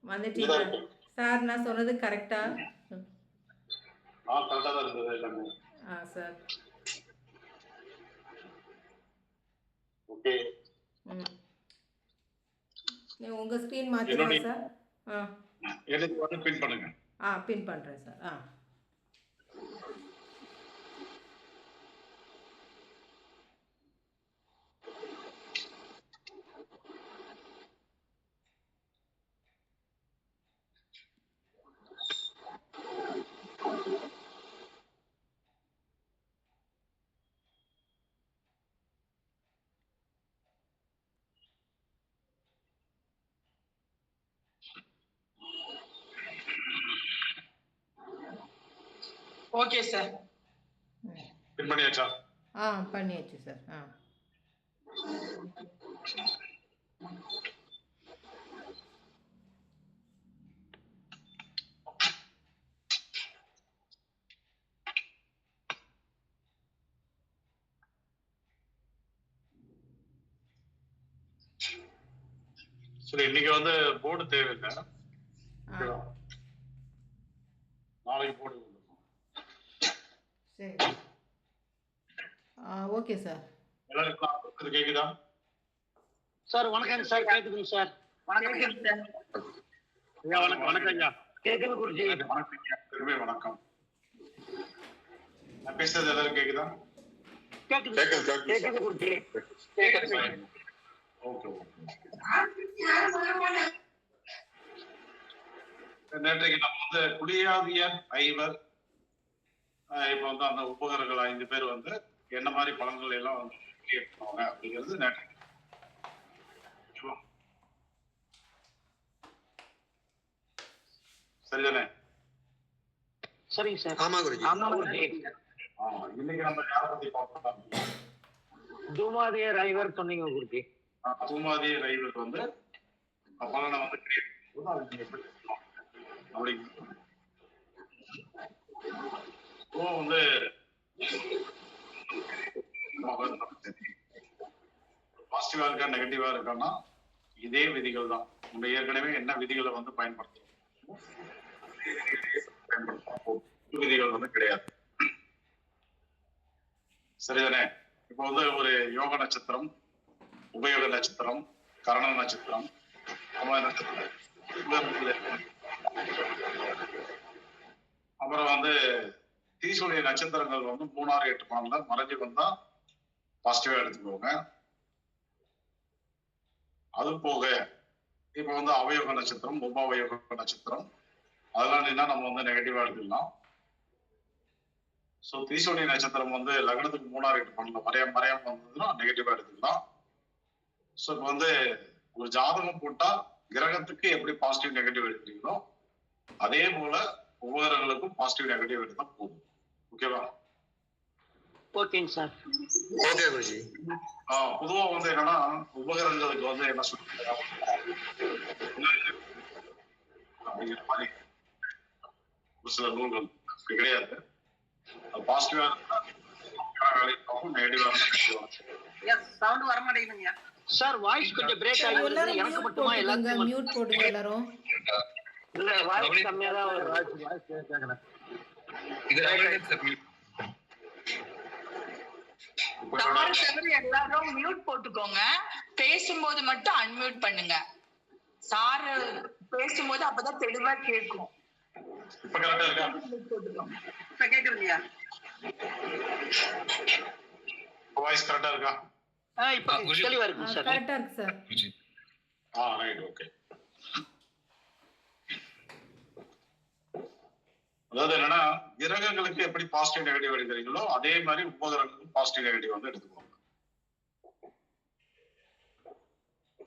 வந்துட்டீங்களா சார்? நான் சொன்னது கரெக்டா? Sir okay. உங்க ஸ்கிரீன் மாத்திடுங்க சார். எனக்கு வந்து பின் பண்ணுங்க. பின் பண்றேன் சார். Okay sir. பின் பண்ணியாச்சா? பண்ணியாச்சு சார். சரி இன்னைக்கு வந்து போர்டு தேவையில்லை, நாளைக்கு போர்டு. சரி. Okay sir. எல்லாருக்கும் கேக்குதா? சார் வணக்கம் சார், கேக்குதுங்க சார். வணக்கம் சார். ஐயா வணக்கம். வணக்கம் ஐயா. கேக்குது குருஜி. வணக்கம் ஐயா. பெருமை வணக்கம். நான் பேசுறது எல்லாரும் கேக்குதா? கேக்குது குருஜி. Okay okay. நேற்றைக்கு நம்ம வந்து குடியாதியர் ஐவர், இப்ப வந்து அந்த உபகரங்கள் 5 பேர் வந்து என்ன மாதிரி பலன்கள் எல்லாம் வந்து கிரியேட் பண்ணுவாங்க அப்படிங்கிறது நேற்றைக்கு. சரிதானே? சரிங்க சார். ஆமா குருஜி. இன்னைக்கு நம்ம யாரை பத்தி பார்க்கலாம்? தூமாதியர் ஐவர் சொன்னீங்க குருஜி. தூமாதியர் ஐவர் வந்து பலனை வந்து கிரியேட் பண்ணும்போது அது நீங்க எப்படி சொல்லலாம் அப்படிங்கிறது வந்து பாசிட்டிவா இருக்கா நெகட்டிவா இருக்கான்னா இதே விதிகள் தான். நம்ம ஏற்கனவே என்ன விதிகளை வந்து பயன்படுத்துறோம், விதிகள் வந்து கிடையாது. சரிதானே? இப்ப வந்து ஒரு யோக நட்சத்திரம், உபயோக நட்சத்திரம், கரண நட்சத்திரம், அமர நட்சத்திரம், அப்புறம் வந்து தீசுடைய நட்சத்திரங்கள் வந்து 3, 6, 8 பான்ல மறைஞ்சு வந்தா பாசிட்டிவா எடுத்துக்கோங்க. அது போக இப்ப வந்து அவயோக நட்சத்திரம், உபவயோக நட்சத்திரம், அதெல்லாம் என்ன நம்ம வந்து நெகட்டிவா எடுத்துக்கலாம். சோ தீசுடைய நட்சத்திரம் வந்து லக்னத்துக்கு 3, 6, 8 பான்ல மறையாம வந்ததுன்னா நெகட்டிவா எடுத்துக்கலாம். சோ இப்ப வந்து ஒரு ஜாதகம் போட்டா கிரகத்துக்கு எப்படி பாசிட்டிவ் நெகட்டிவ் எடுக்கிறீங்களோ அதே போல உபகரணங்களுக்கும் பாசிட்டிவ் நெகட்டிவ் எடுத்தா போதும். ஓகேவா? ஓகேங்க சார். ஓகே குருஜி. பொதுவா வந்து என்னன்னா உபகரணங்களுக்கு வந்து என்ன சொல்றாங்க அப்படிங்கிற மாதிரி ஒரு சில நூல்கள் அப்படி கிடையாது. பாசிட்டிவா நெகட்டிவா சவுண்ட் வர மாட்டேங்குதுங்க சார். வாய்ஸ் கொஞ்சம் பிரேக் ஆகிடுது. எனக்கு மட்டுமா எல்லாருக்கும்? மியூட் போடுங்க எல்லாரும். இல்ல வாய்ஸ் கம்மியா தான் ஒரு வாய்ஸ் கேக்குது. தவறு எல்லாரும் மியூட் போட்டுக்கோங்க. பேசும்போது மட்டும் அன்மியூட் பண்ணுங்க. சார் பேசும்போது அப்பதான் தெளிவா கேட்கும். இப்ப கரெக்டா இருக்கா? இப்ப கேக்குதுங்கய்யா. வாய்ஸ் கரெக்டா இருக்கா? இப்ப தெளிவா இருக்கு சார். கரெக்டா இருக்கு சார். ரைட். ஓகே. அதாவது என்னன்னா கிரகங்களுக்கு எப்படி பாசிட்டிவ் நெகட்டிவ் எடுக்கிறீங்களோ அதே மாதிரி உபகரணங்களுக்கும் பாசிட்டிவ் நெகட்டிவ் வந்து எடுத்துக்கோங்க.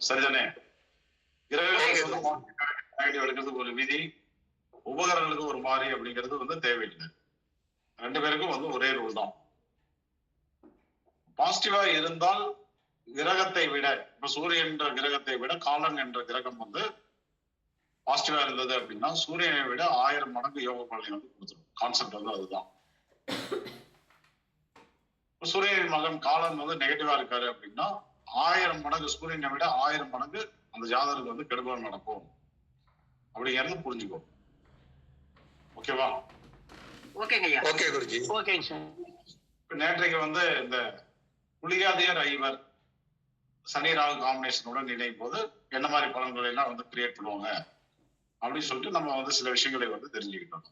சரிதானே? கிரகங்களுக்கு வந்து நெகட்டிவ் எடுக்கிறதுக்கு ஒரு விதி, உபகரணங்களுக்கு ஒரு மாதிரி அப்படிங்கிறது வந்து தேவையில்லை. 2 பேருக்கும் வந்து ஒரே ரூல் தான். பாசிட்டிவா இருந்தால் கிரகத்தை விட, இப்ப சூரியன் என்ற கிரகத்தை விட காலன் என்ற கிரகம் வந்து பாசிட்டிவா இருந்தது அப்படின்னா சூரியனை விட 1000 மடங்கு யோக பலனை வந்து கொடுத்துரும். கான்செப்ட் வந்து அதுதான். சூரியன் மகன் காலன் வந்து நெகட்டிவா இருக்காரு அப்படின்னா 1000 மடங்கு சூரியனை விட 1000 மடங்கு அந்த ஜாதகருக்கு வந்து கெடுபலன் நடக்கும் அப்படிங்கிறது புரிஞ்சுக்கோ. ஓகேவா? ஓகேங்கய்யா. ஓகே குருஜி. ஓகேங்க சார். நேற்றைக்கு வந்து இந்த குளியாதியர் ஐவர் சனி ராகு காம்பினேஷனோட நினைக்கும் போது என்ன மாதிரி பலன்களை எல்லாம் வந்து கிரியேட் பண்ணுவாங்க அப்படின்னு சொல்லிட்டு நம்ம வந்து சில விஷயங்களை வந்து தெரிஞ்சுக்கிட்டோம்.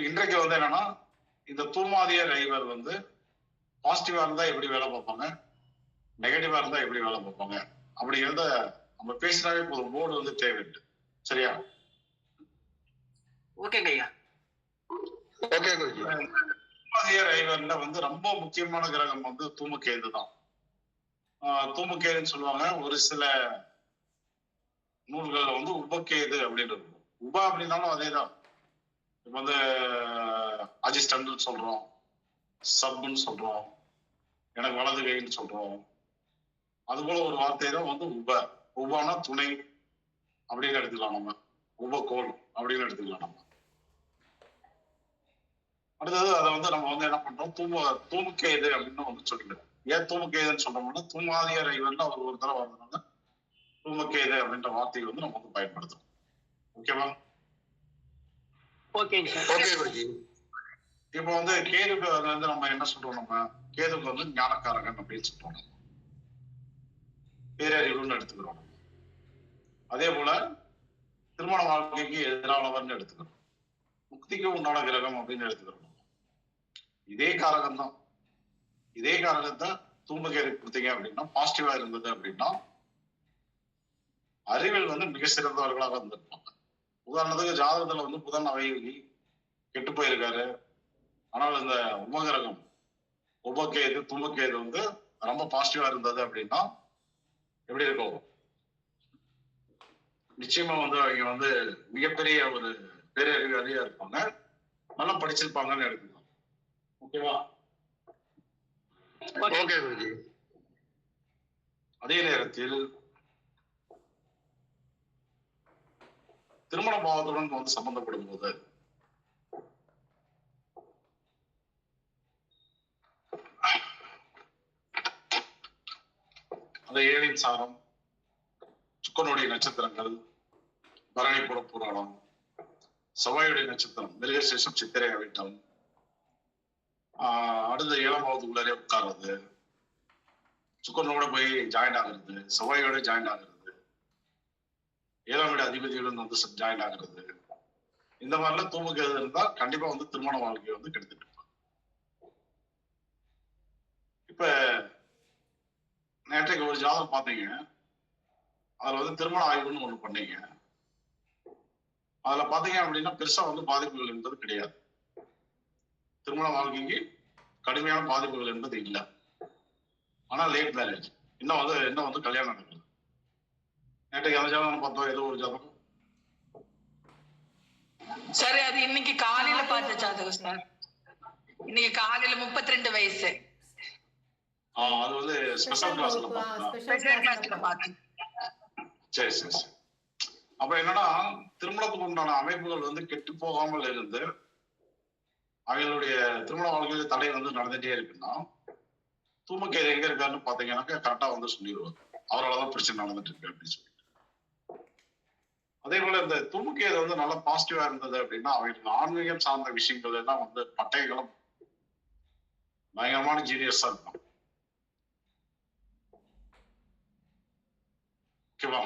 இன்றைக்கு வந்து என்னன்னா இந்த தூமாதியர் ஐவர் வந்து பாசிட்டிவா இருந்தா எப்படி வேலை பார்ப்பாங்க, நெகட்டிவா இருந்தா எப்படி வேலை பார்ப்பாங்க அப்படிங்கிறத நம்ம பேசினாவே போதும். போர்டு வந்து தேவையில்லை. சரியா? ஓகேங்கய்யா. ஓகே குருஜி. தூமாதியர் ஐவர்ல வந்து ரொம்ப முக்கியமான கிரகம் வந்து தூமகேது தான். தூமகேதுன்னு சொல்லுவாங்க. ஒரு சில நூல்கள் வந்து உபகேது அப்படின்னு இருக்கும். உப அப்படின்னாலும் அதேதான். இப்ப வந்து அஜிஸ்டன்ட் சொல்றோம், சப்னு சொல்றோம், எனக்கு வலது கைன்னு சொல்றோம். அது போல ஒரு வார்த்தை தான் வந்து உப. உபானா துணை அப்படின்னு எடுத்துக்கலாம் நம்ம. உபகோள் அப்படின்னு எடுத்துக்கலாம் நம்ம. அடுத்தது அதை வந்து நம்ம வந்து என்ன பண்றோம், தூமகேது அப்படின்னு வந்து சொல்லிக்கிறோம். ஏன் தூமகேதுன்னு சொல்றோம்னா தூமாதியர் ஐவர்ல அவர் ஒரு தடவை வந்ததுனால தூமக்கேது அப்படின்ற வார்த்தையை வந்து நம்ம வந்து பயன்படுத்தணும். ஓகேவா? ஓகேங்க சார். ஓகே குருஜி. இப்போ வந்து கேதுக்கு வந்து நம்ம என்ன சொல்றோம், நம்ம கேதுக்கு வந்து ஞானக்காரகன் அப்படின்னு சொல்றோம், பேரறிவுன்னு எடுத்துக்கிறோம். அதே போல திருமண வாழ்க்கைக்கு எதிரானவர்னு எடுத்துக்கிறோம், முக்திக்கு உண்டான கிரகம் அப்படின்னு எடுத்துக்கிறோம். இதே காரகம் தான், இதே காரகத்தை தூமகேது கொடுத்தீங்க அப்படின்னா பாசிட்டிவா இருந்தது அப்படின்னா அறிவில் வந்து மிக சிறந்தவர்களாக இருந்திருப்பாங்க. உதாரணத்துக்கு ஜாதகத்துல வந்து புதன் அவையோகி கெட்டு போயிருக்காரு, ஆனால் இந்த உபகிரகம் உபகேது தும்பக்கேது வந்து ரொம்ப பாசிட்டிவா இருந்தது அப்படின்னா எப்படி இருக்கும்? நிச்சயமா வந்து அவங்க வந்து மிகப்பெரிய ஒரு பேரறிவாளியா இருப்பாங்க, நல்லா படிச்சிருப்பாங்கன்னு எடுத்துக்கலாம். ஓகேவா? ஓகே குருஜி. அதே நேரத்தில் திருமண பாவத்துடன் வந்து சம்பந்தப்படும் போது அந்த ஏழின் சாரம், சுக்கனுடைய நட்சத்திரங்கள், பரணி புறப்புராணம், செவ்வாயுடைய நட்சத்திரம் மிருகசேஷம் சித்திரை அவிட்டம், அடுத்த 7வது உள்ளரே உட்கார்றது, சுக்கரனோட போய் ஜாயின் ஆகுறது, செவ்வாயோட ஜாயின் ஆகுறது, 7ஆம் இட அதிபதியுடன் வந்து ஜாயின் ஆகுறது, இந்த மாதிரிலாம் தூமக்கேது இருந்தா கண்டிப்பா வந்து திருமண வாழ்க்கையை வந்து கெடுத்துட்டு இருப்பாங்க. இப்ப நேற்றைக்கு ஒரு ஜாதகம் பார்த்தீங்க, அதுல வந்து திருமண ஆய்வுன்னு ஒண்ணு பண்ணீங்க. அதுல பாத்தீங்க அப்படின்னா பெருசா வந்து பாதிப்புகள் என்பது கிடையாது, திருமண வாழ்க்கைக்கு கடுமையான பாதிப்புகள் என்பது இல்லை. ஆனா லேட் மேரேஜ், இன்னும் வந்து கல்யாணம் நடக்குது. நேற்றைக்கு அந்த ஜாதகம் பார்த்தோம், ஏதோ ஒரு ஜாதகம் சரி, அது இன்னைக்கு காலையில பார்த்த ஜாதகம் சார். இன்னைக்கு காலையில 32 வயசு. அது வந்து ஸ்பெஷல் கிளாஸ்ல பார்த்தேன். சரி சரி சரி. அப்ப என்னன்னா திருமணத்துக்கு உண்டான அமைப்புகள் வந்து கெட்டு போகாமல் இருந்து அவங்களுடைய திருமண வாழ்க்கையில தடை வந்து நடந்துட்டே இருக்குன்னா தூமக்கேது எங்க இருக்காருன்னு பாத்தீங்கன்னாக்க கரெக்டா வந்து சொல்லிடுவாங்க, அவரால்தான் பிரச்சனை நடந்துட்டு இருக்கு அப்படின்னு சொல்லி. அதே போல இந்த தூமக்கேது வந்து நல்லா பாசிட்டிவா இருந்தது அப்படின்னா அவங்களுக்கு ஆன்மீகம் சார்ந்த விஷயங்கள் எல்லாம் வந்து பட்டைகளும் பயங்கரமான ஜீனியஸா இருக்கும். ஓகேவா?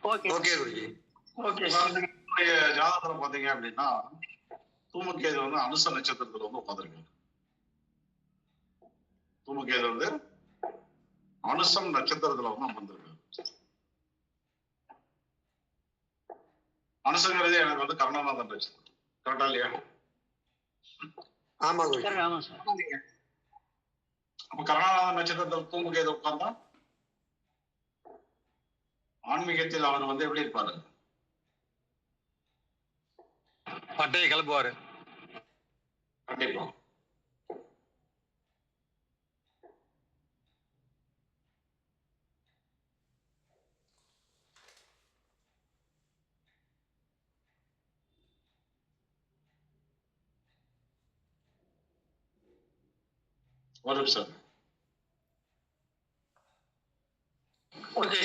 ஓகே குருஜி. ஜாதகத்துல பாத்தீங்க அப்படின்னா தூமக்கேது வந்து அனுச நட்சத்திரத்துல வந்து உட்காந்துருக்காரு. தூமக்கேது வந்து அனுசம் நட்சத்திரத்துல வந்து அமர்ந்திருக்காரு. அனுசங்கிறது எனக்கு வந்து கருணாநாதன் நட்சத்திரம், கரெக்டா இல்லையா? ஆமா குருஜி. அப்ப கருணாநாதன் நட்சத்திரத்துல தூமக்கேது உட்கார்ந்தா ஆன்மீகத்தில் அவர் வந்து எப்படி இருப்பாரு? பட்டையை கிளப்புவாரு கண்டிப்பா. ஒரு நிமிஷம். ஓகே.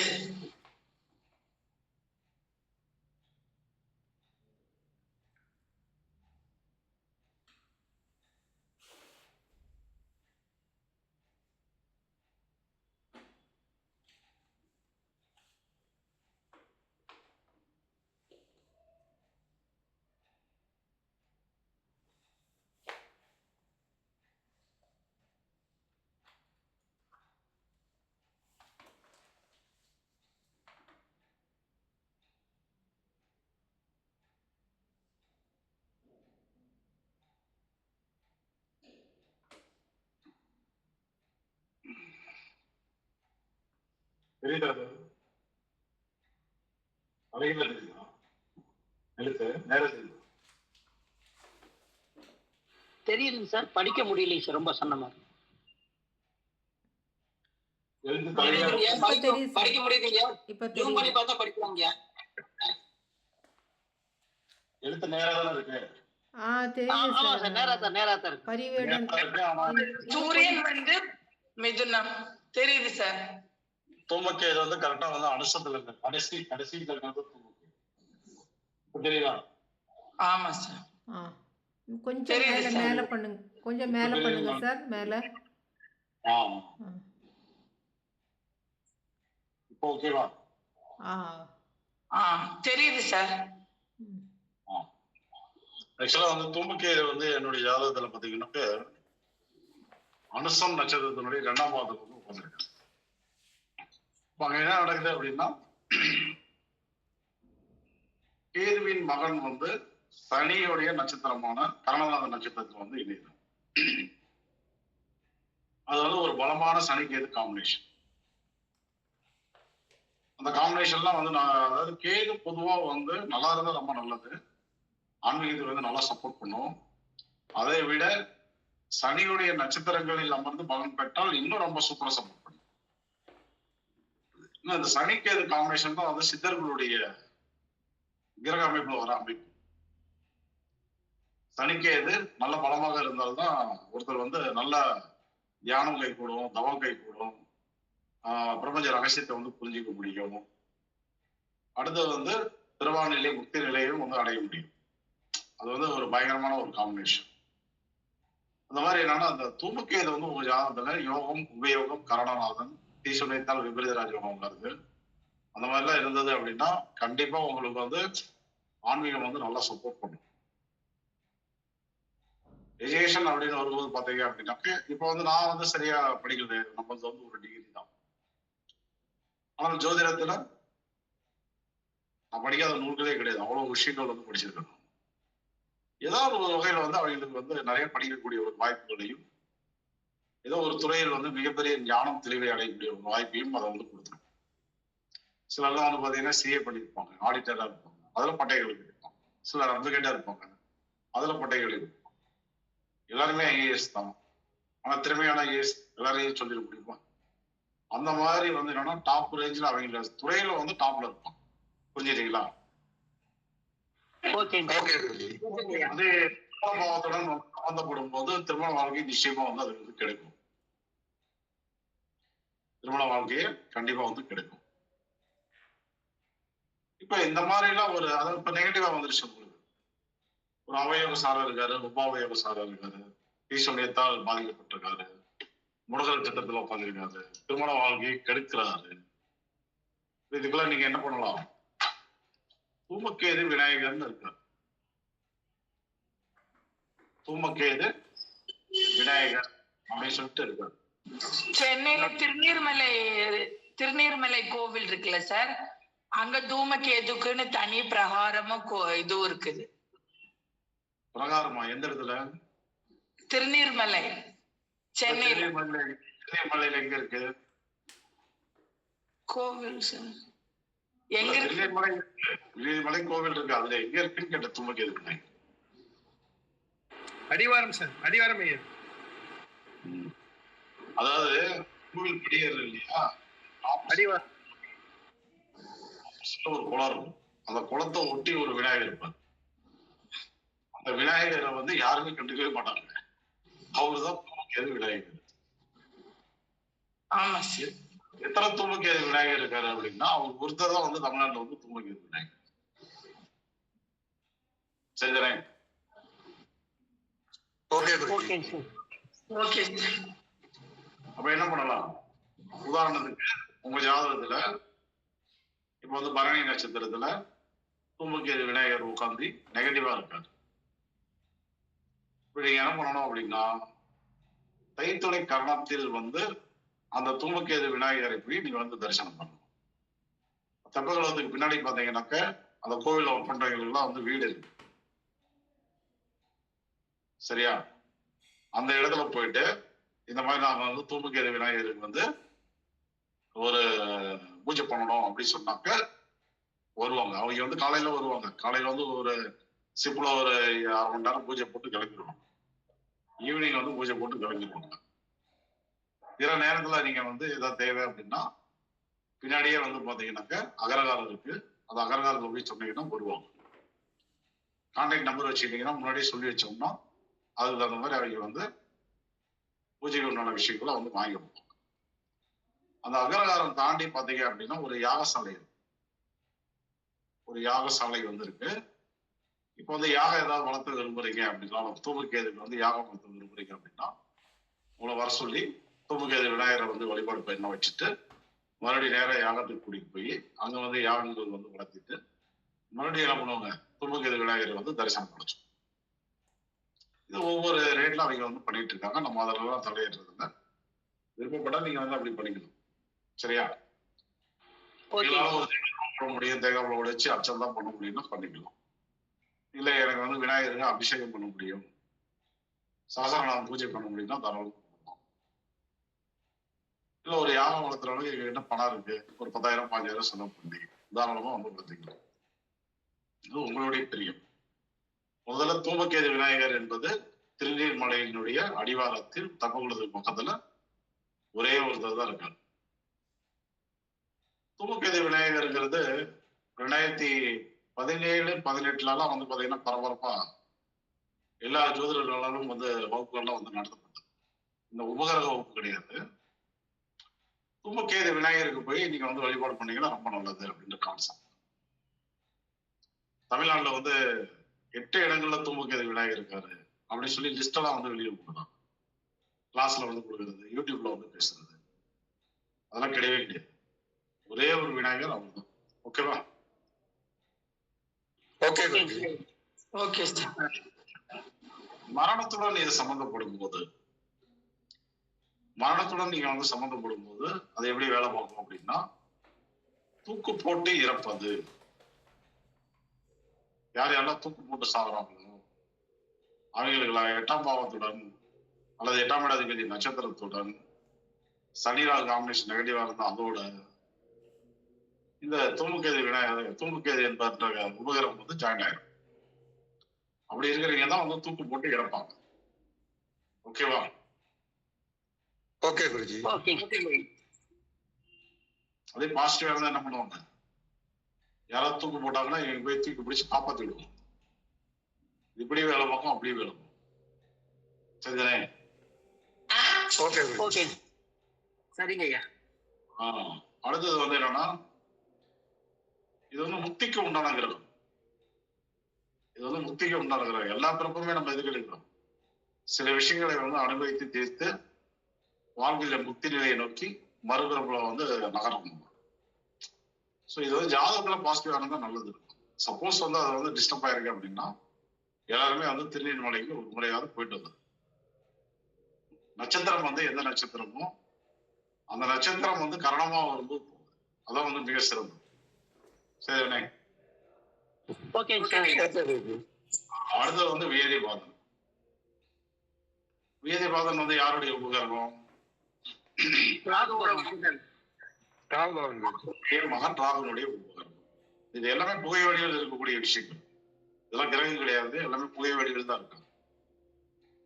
தெரியுதா? அவைகள் தெரியுதா? எழுத்து நேரம் தெரியுது. தெரியுதுங்க சார், படிக்க முடியலைங்க சார், ரொம்ப சொன்னமா எழுத்து இப்ப தலையா தெரியுது சார். படிக்க முடியுதுங்கய்யா, இப்ப ஜூம் பண்ணி தெரியுது. பார்த்தா படிக்கலாங்கய்யா. எழுத்து நேரா தானே இருக்கு. தெரியுது ஆமா சார், சார். நேரா தான் இருக்கு. பரிவேடன் நேரா இருக்கு. ஆனா சூரியன் வந்து மிதுனம் தெரியுது சார். தூமக்கேது வந்து கரெக்டா வந்து அனுசத்துல இருக்கு, கடைசி இருக்கிறது தூமக்கேது. புரியுதா? ஆமா சார். கொஞ்சம் தெரியுது மேல சார். மேல பண்ணுங்க, கொஞ்சம் மேல பண்ணுங்க சார், மேல. ஆ, இப்போ ஓகேவா? ஆ தெரியுது சார். ஆக்சுவலா வந்து தூமக்கேது வந்து என்னுடைய ஜாதகத்துல பாத்தீங்கன்னாக்க அனுசம் நட்சத்திரத்தினுடைய 2ஆம் பாதத்துக்கு வந்து உட்காந்துருக்கு. இப்ப அங்க என்ன நடக்குது அப்படின்னா, கேதுவின் மகன் வந்து சனியுடைய நட்சத்திரமான கரணநாத நட்சத்திரத்துல வந்து இணையுது. அது வந்து ஒரு பலமான சனி கேது காம்பினேஷன். அந்த காம்பினேஷன்லாம் வந்து அதாவது கேது பொதுவா வந்து நல்லா இருந்தா ரொம்ப நல்லது, ஆன்மீகத்துக்கு வந்து நல்லா சப்போர்ட் பண்ணும். அதை விட சனியுடைய நட்சத்திரங்களில் அமர்ந்து பலன் பெற்றால் இன்னும் ரொம்ப சூப்பரா சப்போர்ட் பண்ணும். இன்னும் இந்த சனிக்கேது காம்பினேஷன் தான் வந்து சித்தர்களுடைய கிரக அமைப்புல வர அமைப்பு. சனிக்கேது நல்ல பலமாக இருந்தால்தான் ஒருத்தர் வந்து நல்ல தியானம் கை கூடும், தவம் கை கூடும், பிரபஞ்ச ரகசியத்தை வந்து புரிஞ்சிக்க முடியும். அடுத்தது வந்து திருவாநிலை முக்தி நிலையும் வந்து அடைய முடியும். அது வந்து ஒரு பயங்கரமான ஒரு காம்பினேஷன். அந்த மாதிரி என்னன்னா, அந்த தூமக்கேது வந்து உங்க ஜாதகத்துல யோகம், உபயோகம், கரணநாதன், தீசுனைத்தால் விபரீத ராஜயோகம் வருது. அந்த மாதிரிலாம் இருந்தது அப்படின்னா கண்டிப்பா உங்களுக்கு வந்து ஆன்மீகம் வந்து நல்லா சப்போர்ட் பண்ணும். எஜுகேஷன் அப்படின்னு வரும்போது பாத்தீங்க அப்படின்னாக்க, இப்ப வந்து நான் வந்து சரியா படிக்கிறது, நம்மளது வந்து ஒரு டிகிரி தான். ஆனால் ஜோதிடத்துல நான் படிக்காத நூல்களே கிடையாது, அவ்வளவு விஷயங்கள் வந்து படிச்சிருக்கேன். ஏதாவது ஒரு வகையில வந்து அவங்களுக்கு வந்து நிறைய படிக்கக்கூடிய ஒரு வாய்ப்புகளையும், ஏதோ ஒரு துறையில் வந்து மிகப்பெரிய ஞானம் தெளிவை அடையக்கூடிய ஒரு வாய்ப்பையும் அதை வந்து கொடுத்துரும். சிலர்லாம் வந்து பாத்தீங்கன்னா சிஏ பண்ணியிருப்பாங்க, ஆடிட்டரா இருப்பாங்க, அதுல பட்டைகள் இருப்பாங்க. சிலர் அட்வொகேட்டா இருப்பாங்க, அதுல பட்டைகள் இருக்கும். எல்லாருமே ஐஏஎஸ் தான், ஆனா திறமையான ஐஏஎஸ் எல்லாரையும் சொல்லிட முடியுமா? அந்த மாதிரி வந்து என்னன்னா டாப் ரேஞ்சில் அவங்க துறையில வந்து டாப்ல இருப்பாங்க. புரிஞ்சுட்டீங்களா? அது பாவத்துடன் சம்பந்தப்படும் போது திருமண வாழ்க்கை நிச்சயமா வந்து அது வந்து கிடைக்கும். திருமண வாழ்க்கையே கண்டிப்பா வந்து கிடைக்கும். இப்ப இந்த மாதிரி எல்லாம் ஒரு அதாவது இப்ப நெகட்டிவா வந்துருச்சு உங்களுக்கு. ஒரு அவயோக சாரம் இருக்காரு, உபாவயோக சாரம் இருக்காரு, ஈஸ்வரியத்தால் பாதிக்கப்பட்டிருக்காரு, முடகல் சட்டத்துல உட்காந்துருக்காரு, திருமண வாழ்க்கையை கெடுக்கிறாரு. இதுக்கெல்லாம் நீங்க என்ன பண்ணலாம்? தூமக்கேது விநாயகர்னு இருக்காரு. தூமக்கேது விநாயகர் அப்படின்னு சொல்லிட்டு இருக்காரு. சென்னையில திருநீர்மலை கோவில் இருக்குல்ல சார், அங்க தூமகேதுக்குன்னு தனி பிரகாரமும் இதுவும் இருக்குது. பிரகாரமா? எந்த இடத்துல? திருநீர்மலை, சென்னையில. திருநீர்மலையில எங்க இருக்கு கோவில் சார்? எங்க இருக்கு? திருநீர்மலை கோவில் இருக்கு, அதுல எங்க இருக்குன்னு கேட்ட தூமக்கேது. அடிவாரம் சார், அடிவாரம் ஐயா. அதாவது கோவில் படியேறது இல்லையா, அடிவாரம் ஒரு குளம் இருக்கும், அந்த குளத்தை ஒட்டி ஒரு விநாயகர் இருப்பார். அந்த விநாயகரை வந்து யாருமே கண்டுக்கவே மாட்டாங்க, அவருதான் தூமக்கேது விநாயகர். ஆமா சார். எத்தனை தூமக்கேது விநாயகர் இருக்காரு அப்படின்னா அவர் ஒருத்தர் தான் வந்து தமிழ்நாட்டுல வந்து தூமக்கேது விநாயகர். சரிதானே? அப்ப என்ன பண்ணலாம்? உதாரணத்துக்கு உங்க ஜாதகத்துல இப்ப வந்து பரணி நட்சத்திரத்துல தூமக்கேது விநாயகர் உட்கார்ந்து நெகட்டிவா இருக்காரு. இப்ப நீங்க என்ன பண்ணணும் அப்படின்னா, தைத்துணை கரணத்தில் வந்து அந்த தூமக்கேது விநாயகரை போய் நீங்க வந்து தரிசனம் பண்ணணும். தெப்பகுளத்துக்கு பின்னாடி பாத்தீங்கன்னாக்க அந்த கோவில் ஒர்க் பண்றவங்களுக்கு எல்லாம் வந்து வீடு இருக்கு, சரியா? அந்த இடத்துல போயிட்டு இந்த மாதிரி நாம வந்து தூமக்கேது விநாயகருக்கு வந்து ஒரு பூஜை பண்ணணும் அப்படின்னு சொன்னாக்க வருவாங்க. அவங்க வந்து காலையில வருவாங்க, காலையில வந்து ஒரு சிம்பிளா ஒரு 6 மணி நேரம் பூஜை போட்டு கிளம்பிடுவாங்க, ஈவினிங் வந்து பூஜை போட்டு கிளம்பிடுவாங்க. பிற நேரத்துல நீங்க வந்து ஏதாவது தேவை அப்படின்னா பின்னாடியே வந்து பாத்தீங்கன்னாக்க அகரகாரம் இருக்கு, அந்த அகரகாரத்துல போய் சொன்னீங்கன்னா வருவாங்க. கான்டாக்ட் நம்பர் வச்சுக்கிட்டீங்கன்னா முன்னாடியே சொல்லி வச்சோம்னா அதுக்கு தகுந்த மாதிரி அவங்க வந்து பூஜைக்கு உண்டான விஷயங்களை வந்து வாங்கி கொடுப்பாங்க. அந்த அக்ரஹாரம் தாண்டி பாத்தீங்க அப்படின்னா ஒரு யாகசாலை இருக்கு. ஒரு யாகசாலை வந்து இருக்கு. இப்போ வந்து யாகம் ஏதாவது வளர்த்து விரும்புறீங்க அப்படின்னா, தூமகேதுக்கு வந்து யாகம் வளர்த்து விரும்புறீங்க அப்படின்னா உங்களை வர சொல்லி தூமகேது விநாயகரை வந்து வழிபாடு பண்ண வச்சுட்டு மறுபடியும் நேரம் யாகத்துக்கு கூட்டிட்டு போய் அங்க வந்து யாகங்கள் வந்து வளர்த்திட்டு மறுபடியும் என்ன பண்ணுவாங்க, தூமகேது விநாயகரை வந்து தரிசனம் பண்ணிச்சோம். இது ஒவ்வொரு ரேட்ல அவங்க வந்து பண்ணிட்டு இருக்காங்க. நம்ம அதெல்லாம் தலையிடுறது இல்லை. விருப்பப்பட்டா நீங்க வந்து அப்படி பண்ணிக்கணும். சரியா? பண்ண முடியும், தேங்காய் உடைச்சு அர்ச்சனை தான் பண்ண முடியும்னா பண்ணிக்கலாம். இல்ல எனக்கு வந்து விநாயகருக்கு அபிஷேகம் பண்ண முடியும், சகசரநாமம் பூஜை பண்ண முடியும்னா தாராளம் பண்ணலாம். இல்ல ஒரு யாகம் வளர்த்துற அளவுக்கு எங்க என்ன பணம் இருக்கு, ஒரு 10,000 5,000 செலவு பண்ணி தாராளமா வந்து வளர்த்திக்கலாம். இது உங்களுடைய பிரியம். முதல்ல தூமகேது விநாயகர் என்பது திருநீர்மலையினுடைய அடிவாரத்தில் தப்பகுளத்துக்கு பக்கத்துல ஒரே ஒருத்தர் தான் இருக்காரு. தூமகேது விநாயகருங்கிறது 2017, 18 வந்து பாத்தீங்கன்னா பரபரப்பா எல்லா ஜோதிடர்களாலும் வந்து வகுப்புகள்லாம் வந்து நடத்தப்பட்டது. இந்த உபகரக வகுப்பு கிடையாது. தூமகேது விநாயகருக்கு போய் நீங்க வந்து வழிபாடு பண்ணீங்கன்னா ரொம்ப நல்லது அப்படின்ற கான்செப்ட். தமிழ்நாட்டுல வந்து 8 இடங்கள்ல தூமகேது விநாயகர் இருக்காரு அப்படின்னு சொல்லி லிஸ்ட் எல்லாம் வந்து வெளியே கொடுக்குறாங்க. கிளாஸ்ல வந்து கொடுக்குறது, யூடியூப்ல வந்து பேசுறது, அதெல்லாம் கிடையவே கிடையாது. ஒரே ஒரு விநாயகர் அவர் தான். ஓகேவா? ஓகே. மரணத்துடன் இது சம்பந்தப்படும் போது நீங்க வந்து சம்பந்தப்படும் போது அது எப்படி வேலை பார்க்கும் அப்படின்னா, தூக்கு போட்டு இறப்பது. யாரெல்லாம் தூக்கு போட்டு சாகுறாங்களோ அவங்களுக்கு 8ஆம் பாவத்துடன் அல்லது 8ஆம் இடதிபதி நட்சத்திரத்துடன் சனிராகு காம்பினேஷன் நெகட்டிவா இருந்தா அதோட இந்த தூமகேது என்பன்ற உபகரம் வந்து ஜாயின் ஆயிடும். அப்படி இருக்கிறீங்க தான் வந்து தூக்கு போட்டு இறப்பாங்க. ஓகேவா? ஓகே குருஜி. அதே பாசிட்டிவா இருந்தா என்ன பண்ணுவாங்க, யாராவது தூக்கு போட்டாங்கன்னா இவங்க போய் தூக்கி பிடிச்சு காப்பாத்தி விடுவோம். இப்படி வேலை பார்க்கும், அப்படியே வேலை பார்க்கும். சரிதானே? ஓகே சரிங்க ஐயா. அடுத்தது வந்து என்னன்னா, இது வந்து முக்திக்கு உண்டான கிரகம். எல்லா பிறப்புமே நம்ம எதுக்கு எடுக்கிறோம், சில விஷயங்களை வந்து அனுபவித்து தீர்த்து வாழ்க்கையில முக்தி நிலையை நோக்கி மறுபிறப்புல வந்து நகரணும். ஸோ இது வந்து ஜாதகத்துல பாசிட்டிவா இருந்தா நல்லது இருக்கும். சப்போஸ் வந்து அதை வந்து டிஸ்டர்ப் ஆயிருக்கு அப்படின்னா எல்லாருமே வந்து திருநீர்மலைக்கு ஒரு முறையாவது போயிட்டு வந்தது. நட்சத்திரம் வந்து எந்த நட்சத்திரமோ அந்த நட்சத்திரம் வந்து கரணமா வரும்போது போகுது. அதான் வந்து மிக சிறந்தது. சரிண்ணே? அடுத்தது வந்து வேதிபாதன். வேதிபாதன் வந்து யாருடைய உபகரணம்? மகன் ராகுனுடைய உபகரணம். இது எல்லாமே புகை வடிவில் இருக்கக்கூடிய விஷயங்கள். இதெல்லாம் கிரகம் கிடையாது, எல்லாமே புகை வடிவில் தான் இருக்கு.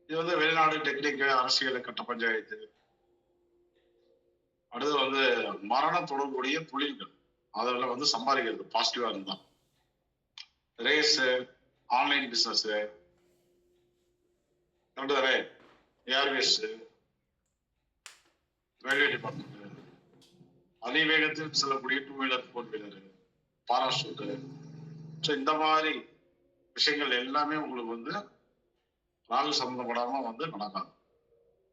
இது வந்து வெளிநாடு, டெக்னிக், அரசியல், கட்ட பஞ்சாயத்து, அடுத்து வந்து மரணம் தொடர்புடைய தொழில்கள், அதெல்லாம் வந்து சம்பாதிக்கிறது பாசிட்டிவா இருந்தா. Race, online business, airways, railway department, அதிவேகத்தில் செல்லக்கூடிய 2 வீலர் 4 வீலர், பாராசூட், இந்த மாதிரி விஷயங்கள் எல்லாமே உங்களுக்கு வந்து ராகு சம்பந்தப்படாம வந்து நடக்காது.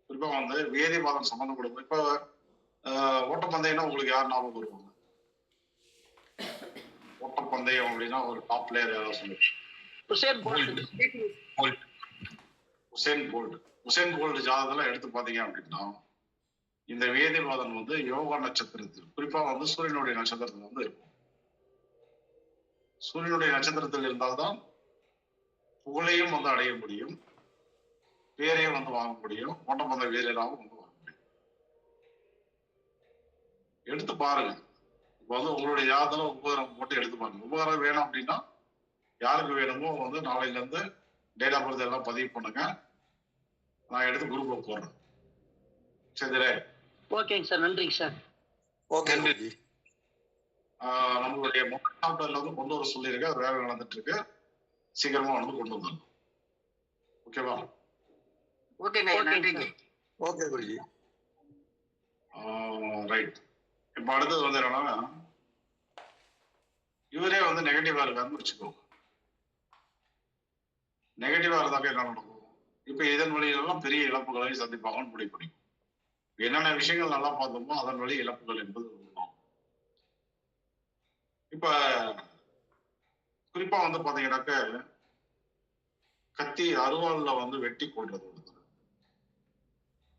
குறிப்பா வந்து வேதிபாதம் சம்பந்தப்படும். இப்ப ஓட்டப்பந்தயம்னா உங்களுக்கு யார் ஞாபகம் வருவாங்க? ஓட்டப்பந்தயம் அப்படின்னா ஒரு டாப் பிளேயர் யாராவது சொல்லுங்க. உசேன் போல்ட் ஜாதகத்துல எடுத்து பாத்தீங்க அப்படின்னா இந்த வேதிபாதன் வந்து யோகா நட்சத்திரத்தில், குறிப்பா வந்து சூரியனுடைய நட்சத்திரத்தில் வந்து இருக்கும். சூரியனுடைய நட்சத்திரத்தில் இருந்தால்தான் புகழையும் வந்து அடைய முடியும், பேரையும் வந்து வாங்க முடியும், ஓட்டப்பந்தய வீரராகவும் வந்து வாங்க முடியும். எடுத்து பாருங்க. இப்போ வந்து உங்களுடைய ஜாதகம் உபகரணம் போட்டு எடுத்து பாருங்க. உபகரணம் வேணும் அப்படின்னா யாருக்கு வேணுமோ வந்து நாளையில இருந்து டேட் ஆஃப் பர்த் எல்லாம் பதிவு பண்ணுங்க. நான் எடுத்து குரூப்ல போடுறேன். சரிங்களே? ஓகேங்க சார், நன்றிங்க சார். ஓகே. நம்மளுடைய மொபைல் சாப்டர்ல வந்து கொண்டு வர சொல்லியிருக்கேன். அது வேலை நடந்துட்டு இருக்கு. சீக்கிரமா வந்து கொண்டு வந்துடணும். ஓகேவா? ஓகேங்க, நன்றிங்க. ஓகே குருஜி. ரைட். இப்ப அடுத்தது வந்து என்னன்னா, இவரே வந்து நெகட்டிவா இருக்காருன்னு வச்சுக்கோங்க. நெகட்டிவா இருந்தாக்க என்ன நடக்கும்? இப்ப இதன் வழியெல்லாம் பெரிய இழப்புகளை சந்திப்பாங்கன்னு முடிவு பண்ணிக்கும். என்னென்ன விஷயங்கள் நல்லா பார்த்தோமோ அதன் வழி இழப்புகள் என்பது உருவாகும். இப்ப குறிப்பா வந்து பாத்தீங்கன்னாக்க கத்தி அருவாள்ல வந்து வெட்டி கொள்றது,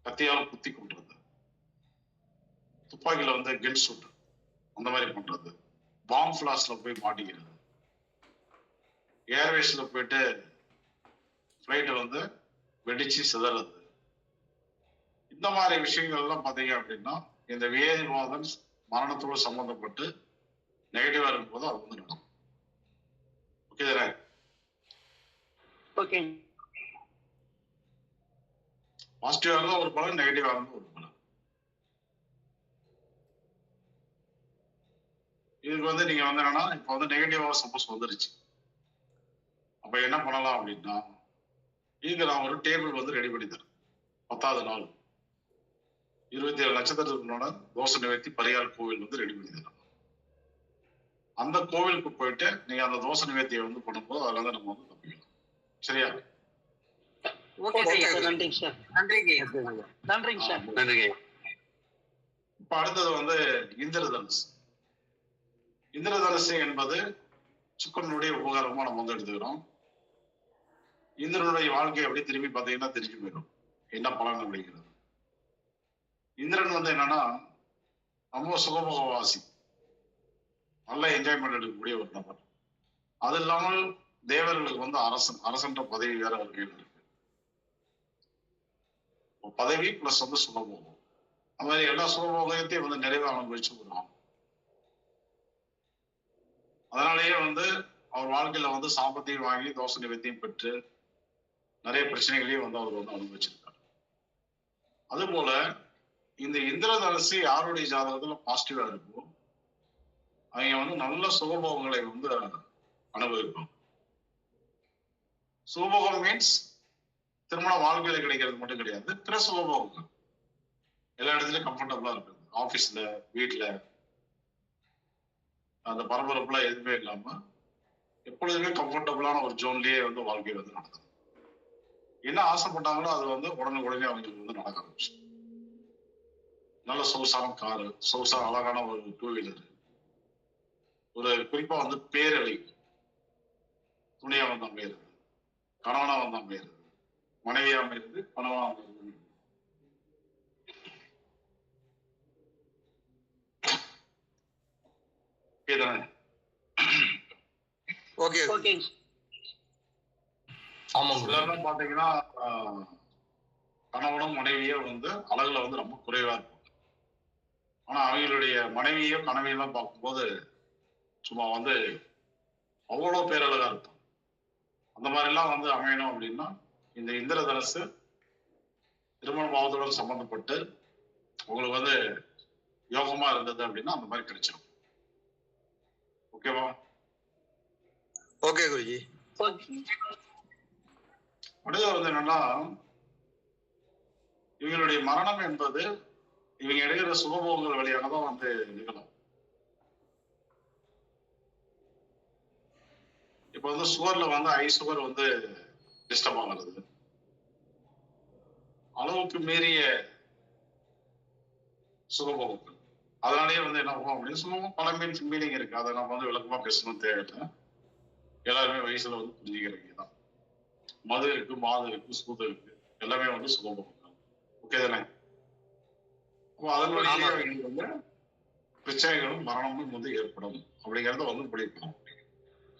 கத்தியால குத்தி கொள்றது, துப்பாக்கியில வந்து கென் ஷூட் அந்த மாதிரி பண்றது, பாம் பிளாஸ்ட்ல போய் மாட்டிக்கிறது, ஏர்வேஸ்ல போயிட்டு பிளைட்டை வந்து வெடிச்சு சிதறது, இந்த மாதிரி விஷயங்கள் எல்லாம் பாத்தீங்க அப்படின்னா இந்த வியாதிவாதம் மரணத்தோடு சம்பந்தப்பட்டு நெகட்டிவா இருக்கும்போது அது வந்து நடக்கும். ஓகே தானே? ஓகே. பாசிட்டிவா இருந்தா ஒரு பலன், நெகட்டிவா இருந்தா ஒரு பலன். இதுக்கு வந்து நீங்க வந்து என்னன்னா, இப்ப வந்து நெகட்டிவா சப்போஸ் வந்துருச்சு, அப்ப என்ன பண்ணலாம் அப்படின்னா, இதுக்கு நான் ஒரு டேபிள் வந்து ரெடி பண்ணி தரேன். 10வது நாள் 27 நட்சத்திரத்துக்குள்ள தோசை நிவர்த்தி பரிகார கோவில் வந்து ரெடி பண்ணி தரேன். அந்த கோவிலுக்கு போயிட்டு நீங்க அந்த தோசை நிவர்த்தியை வந்து பண்ணும்போது அதுல வந்து நம்ம வந்து தப்பிக்கலாம். சரியா? Okay sir. நன்றிங்க சார். நன்றிங்க சார். நன்றிங்க. இப்ப அடுத்தது வந்து இந்திரதனுசு. இந்திரதனுசு என்பது சுக்கிரனுடைய உபகாரமா நம்ம வந்து எடுத்துக்கிறோம். இந்திரனுடைய வாழ்க்கை அப்படி திரும்பி பார்த்தீங்கன்னா தெரிஞ்சு போயிடும் என்ன பலன் அப்படிங்கிறது. இந்திரன் வந்து என்னன்னா ரொம்ப சுகபோகவாசி, நல்ல என்ஜாய்மெண்ட் எடுக்கக்கூடிய ஒரு நபர். அது இல்லாமல் தேவர்களுக்கு வந்து அரசன்ற பதவி வேற ஒரு கையில் இருக்கு. பதவி பிளஸ் வந்து சுகபோகம், அந்த மாதிரி எல்லா சுகபோகத்தையும் வந்து நிறைவாக அனுபவிச்சு வருவாங்க. அதனாலேயே வந்து அவர் வாழ்க்கையில வந்து சாபத்தையும் வாங்கி தோசை நிவர்த்தியும் பெற்று நிறைய பிரச்சனைகளையும் வந்து அவர் வந்து அனுபவிச்சிருக்காரு. அது போல இந்த இந்திரதனுசு யாருடைய ஜாதகத்துல பாசிட்டிவா இருக்கோ அவங்க வந்து நல்ல சுகபோகங்களை வந்து அனுபவிப்பாங்க. சுகபோகம் மீன்ஸ் திருமண வாழ்க்கையில கிடைக்கிறது மட்டும் கிடையாது, பிற சுகபோகங்கள் எல்லா இடத்துலயும் கம்ஃபர்டபுளா இருக்குது. ஆபீஸ்ல, வீட்டுல அந்த பரபரப்புலாம் எதுவுமே இல்லாம எப்பொழுதுமே கம்ஃபர்டபுளான ஒரு ஜோன்லயே வந்து வாழ்க்கை வந்து நடக்குது. என்ன ஆசைப்பட்டாங்களோ அது வந்து உடனே அவங்களுக்கு வந்து நடக்க ஆரம்பிச்சு. நல்ல சொகுசான காரு, சொகுசான அழகான ஒரு 2 வீலர், ஒரு குறிப்பா வந்து பேரழி, துணையா வந்து அமையிறது, கணவனா வந்து அமையிறது, மனைவியா அமையிறது, கணவனா அமையிறது. ஓகே. எல்லாரும் பாத்தீங்கன்னா கணவனும் மனைவியும் வந்து அழகுல வந்து ரொம்ப குறைவா இருக்கும். ஆனா அவங்களுடைய மனைவியோ கணவியெல்லாம் பார்க்கும்போது சும்மா வந்து அவ்வளவு பேரழகா இருக்கும். அந்த மாதிரி எல்லாம் வந்து அமையணும் அப்படின்னா இந்த இந்திரதனுசு திருமண பாவத்துடன் சம்பந்தப்பட்டு உங்களுக்கு வந்து யோகமா இருந்தது அப்படின்னா அந்த மாதிரி கிடைச்சிடும். ஓகேவா? ஓகே குருஜி. அடுத்து வந்து என்னன்னா, இவங்களுடைய மரணம் என்பது இவங்க எடுக்கிற சுகபோகங்கள் வழியாக தான் வந்து நிகழும். இப்ப வந்து சுகர்ல வந்து சுகர் வந்து டிஸ்டர்ப் ஆகுறது, அளவுக்கு மீறிய சுகபோகங்கள், அதனாலேயே வந்து என்ன ஆகும் அப்படின்னு சொல்லுவோம். பல மீனிங் இருக்கு, அதை நம்ம வந்து விளக்கமா பேசணும் தேவையில்லை. எல்லாருமே வயசுல வந்து புரிஞ்சுக்கிறீங்க தான். மது இருக்கு, மாது இருக்கு, சூது இருக்கு, எல்லாமே வந்து சுகபோகம். ஓகே தானே? அப்போ அதனுடைய வந்து பிரச்சனைகளும் மரணமும் வந்து ஏற்படும் அப்படிங்கறத வந்து முடிவு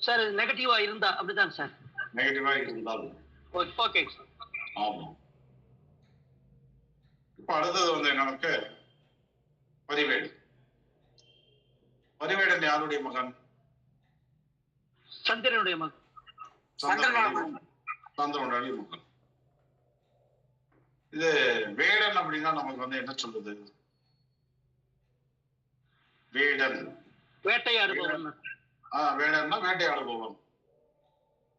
சார். நெகட்டிவா இருந்தா அப்படிதான் சார். நெகட்டிவா இருந்தாலும் ஓகே. ஆமா. இப்ப அடுத்தது வந்து என்னன்னாக்க பரிவேடு. பரிவேடன் யாருடைய மகன்? சந்திரனுடைய மகன். சந்திரனுடைய மகன். இது வேடன் அப்படின்னா நமக்கு வந்து என்ன சொல்லுது? வேடன் வேட்டையாடுபவன். வேடன்னா வேட்டையாடுபவன்.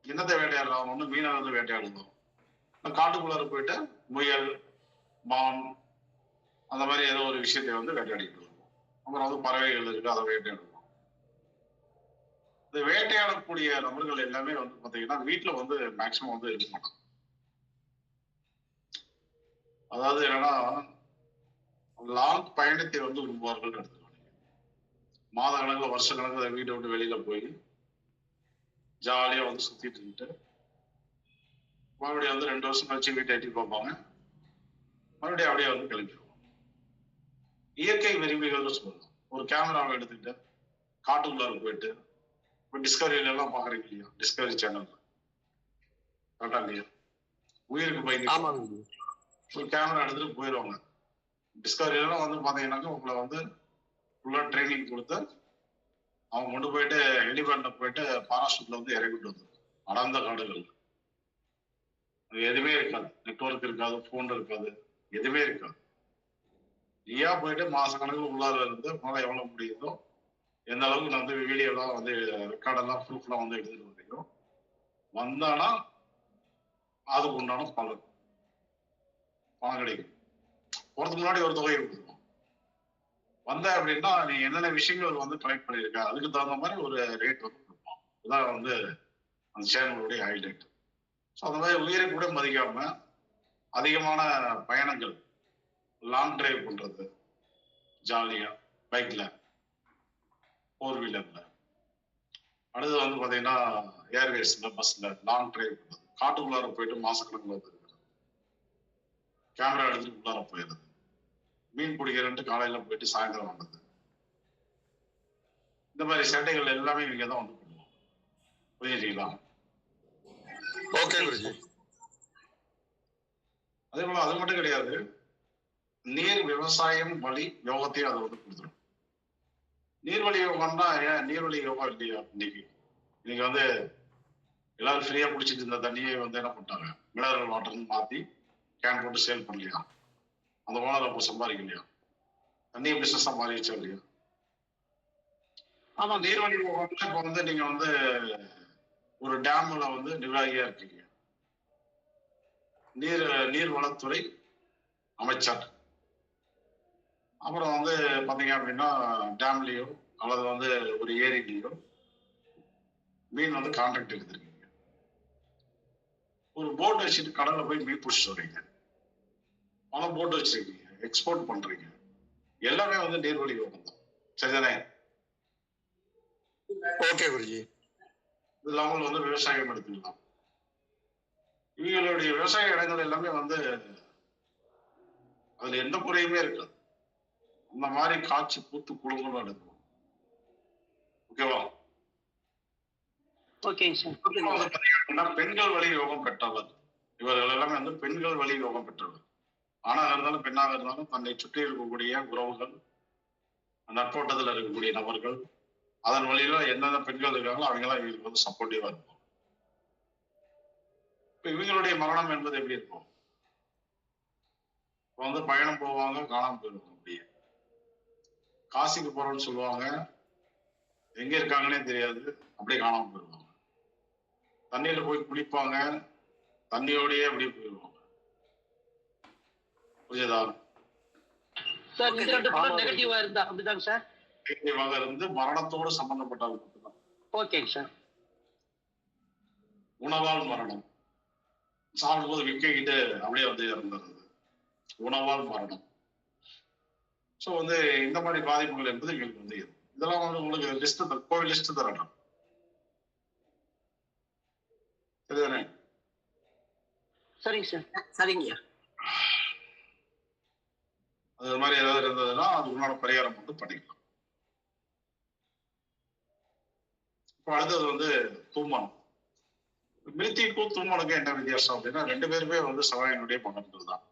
என்னத்தை வேட்டையாடுறோம்? வந்து மீனை வந்து வேட்டையாடுவோம். காட்டுக்குள்ளார போயிட்டு முயல், மான் அந்த மாதிரி ஏதோ ஒரு விஷயத்தை வந்து வேட்டையாடிட்டு வருவோம். அப்புறம் வந்து பறவைகள் இருக்கு, அதை வேட்டையாடுவோம். இந்த வேட்டையாடக்கூடிய நபர்கள் எல்லாமே வந்து பாத்தீங்கன்னா வீட்டுல வந்து மேக்சிமம் வந்து இருக்க மாட்டாங்க. அதாவது என்னன்னா லாங் பயணத்தை வந்து விரும்புவார்கள் எடுத்துக்கணும். மாத கணக்குல வருஷ கணக்குல வீட்டை விட்டு வெளியில போய் ஜாலியா வந்து சுத்திட்டு இருந்துட்டு மறுபடியும் வந்து 2 வருஷம் கழிச்சு வீட்டை எட்டி பார்ப்பாங்க. மறுபடியும் அப்படியே வந்து கிளம்பிடுவோம். இயற்கை விரும்பிகள்னு சொல்லலாம். ஒரு கேமராவை எடுத்துக்கிட்டு காட்டுக்குள்ளார போயிட்டு இப்போ டிஸ்கவரியில எல்லாம் பாக்குறீங்க இல்லையா, டிஸ்கவரி சேனல் கரெக்டா இல்லையா, உயிருக்கு பயந்து ஒரு கேமரா எடுத்துட்டு போயிடுவாங்க. டிஸ்கவரி எல்லாம் வந்து பாத்தீங்கன்னாக்கா உங்களை வந்து ஃபுல்லா ட்ரைனிங் கொடுத்து அவங்க கொண்டு போயிட்டு ஹெலிகாப்டர்ல போயிட்டு பாராசூட்ல வந்து இறங்கிட்டு வந்து அடர்ந்த காடுகள் எதுவுமே இருக்காது, நெட்வொர்க் இருக்காது, போன் இருக்காது, எதுவுமே இருக்காது. நீயா போயிட்டு மாச கணக்கில் உள்ளார இருந்து உங்களால எவ்வளவு முடியுதோ, எந்த அளவுக்கு நான் வந்து வீடியோலாம் வந்து ரெக்கார்டெல்லாம் ப்ரூஃப்லாம் வந்து எடுத்துட்டு வந்தீங்களோ வந்தானா அதுக்கு உண்டான பணம் கிடைக்கும். போறதுக்கு முன்னாடி ஒரு தொகையை கொடுத்துருவோம். வந்த அப்படின்னா நீ என்னென்ன விஷயங்கள் வந்து கலெக்ட் பண்ணியிருக்க அதுக்கு தகுந்த மாதிரி ஒரு ரேட் வந்து கொடுப்போம். இதான் வந்து அந்த சேனலுடைய ஹைலைட். ஸோ அந்த மாதிரி உயிரை கூட மதிக்காம அதிகமான பயணங்கள், லாங் டிரைவ் பண்றது ஜாலியா பைக்ல, 4 வீலர்ல, அடுத்து வந்து பாத்தீங்கன்னா ஏர்வேஸ்ல, பஸ்ல லாங் டிரைவ் பண்றது, காட்டுக்குள்ளார போயிட்டு மாசக்கணக்கில் வந்து இருக்கிறது, கேமரா எடுத்துட்டு உள்ளார போயிடுறது, மீன் பிடிக்கிறேன்ட்டு காலையில போயிட்டு சாயந்தரம் வந்தது. இந்த மாதிரி சேட்டைகள் எல்லாமே இவங்க தான் வந்து பண்ணுவோம். புரிஞ்சுட்டீங்களா? ஓகே குருஜி. அதே போல அது மட்டும் கிடையாது, நீர் விவசாயம் வழி யோகத்தையும் அதை வந்து கொடுத்துரும். நீர்வழி யோகம்னா ஏன் நீர்வழி யோகம் இல்லையா? இன்னைக்கு வந்து எல்லாரும் ஃப்ரீயா பிடிச்சிட்டு இருந்த தண்ணியை வந்து என்ன பண்ணிட்டாங்க, மினரல் வாட்டர்னு மாத்தி கேன் போட்டு சேல் பண்ணலையா? அந்த ஓனர் அப்போ சம்பாதிக்கலையா? தண்ணியை பிசினஸா மாறிடுச்சா இல்லையா? ஆமா, நீர்வழி யோகம்னா இப்போ வந்து நீங்க வந்து ஒரு டேம்ல வந்து நிர்வாகியா இருக்கீங்க, நீர்வளத்துறை அமைச்சர். அப்புறம் வந்து பாத்தீங்க அப்படின்னா டேம்லயோ அல்லது வந்து ஒரு ஏரியிலையோ மீன் வந்து கான்ட்ராக்ட் எடுத்திருக்கீங்க. ஒரு போட் வச்சுட்டு கடல்ல போய் மீன் பிடிச்சிட்டு வரீங்க, பல போட் வச்சிருக்கீங்க, எக்ஸ்போர்ட் பண்றீங்க, எல்லாமே வந்து நீர்வழி யோகம் தான். சரிதானே? ஓகே குருஜி. இது இல்லாமல் வந்து விவசாயம் எடுத்துக்கலாம். இவங்களுடைய விவசாய இடங்கள் எல்லாமே வந்து அதுல எந்த குறையுமே இருக்காது. அந்த மாதிரி காட்சி பூத்து குழுங்களும் எடுக்கும். ஓகேவா? பெண்கள் வழி யோகம் பெற்றவர் இவர்கள் எல்லாமே வந்து பெண்கள் வழி யோகம் பெற்றவர். ஆணாக இருந்தாலும் பெண்ணாக இருந்தாலும் தன்னை சுற்றி இருக்கக்கூடிய உறவுகள், நட்போட்டத்தில் இருக்கக்கூடிய நபர்கள், அதன் வழியில என்னென்ன பெண்கள் இருக்காங்களோ அவங்க எல்லாம் இவங்களுக்கு வந்து சப்போர்ட்டிவா இருக்கும். இப்ப இவங்களுடைய மரணம் என்பது எப்படி இருக்கும்? இப்ப வந்து பயணம் போவாங்க, காணாம போயிருவாங்க. அப்படியே காசிக்கு போறோம்னு சொல்லுவாங்க, எங்க இருக்காங்கன்னே தெரியாது, அப்படியே காணாம போயிருவாங்க. தண்ணியில போய் குளிப்பாங்க, தண்ணியோடயே அப்படியே போயிருவாங்க. புரியுதா? நெகட்டிவா இருந்தா அப்படிதாங்க சார். நெகட்டிவாக இருந்து மரணத்தோடு சம்பந்தப்பட்டது மட்டும்தான். ஓகேங்க சார். உணவால் மரணம், சாப்பிடும்போது விக்கிட்டு அப்படியே வந்து இறந்துறது, உணவால் மரணம். ஸோ வந்து இந்த மாதிரி பாதிப்புகள் என்பது எங்களுக்கு வந்து இதெல்லாம் வந்து உங்களுக்கு லிஸ்ட் கோவில் லிஸ்ட் தரணும். சரிதானே? சரிங்க சார். சரிங்க. அது மாதிரி ஏதாவது இருந்ததுன்னா அது உன்னோட பரிகாரம் வந்து பண்ணிக்கலாம். இப்போ அடுத்தது வந்து தூமனம். மிருத்திக்கும் தூமனுக்கும் என்ன வித்தியாசம் அப்படின்னா 2 பேருமே வந்து செவ்வாயினுடைய மகன்கள் தான்.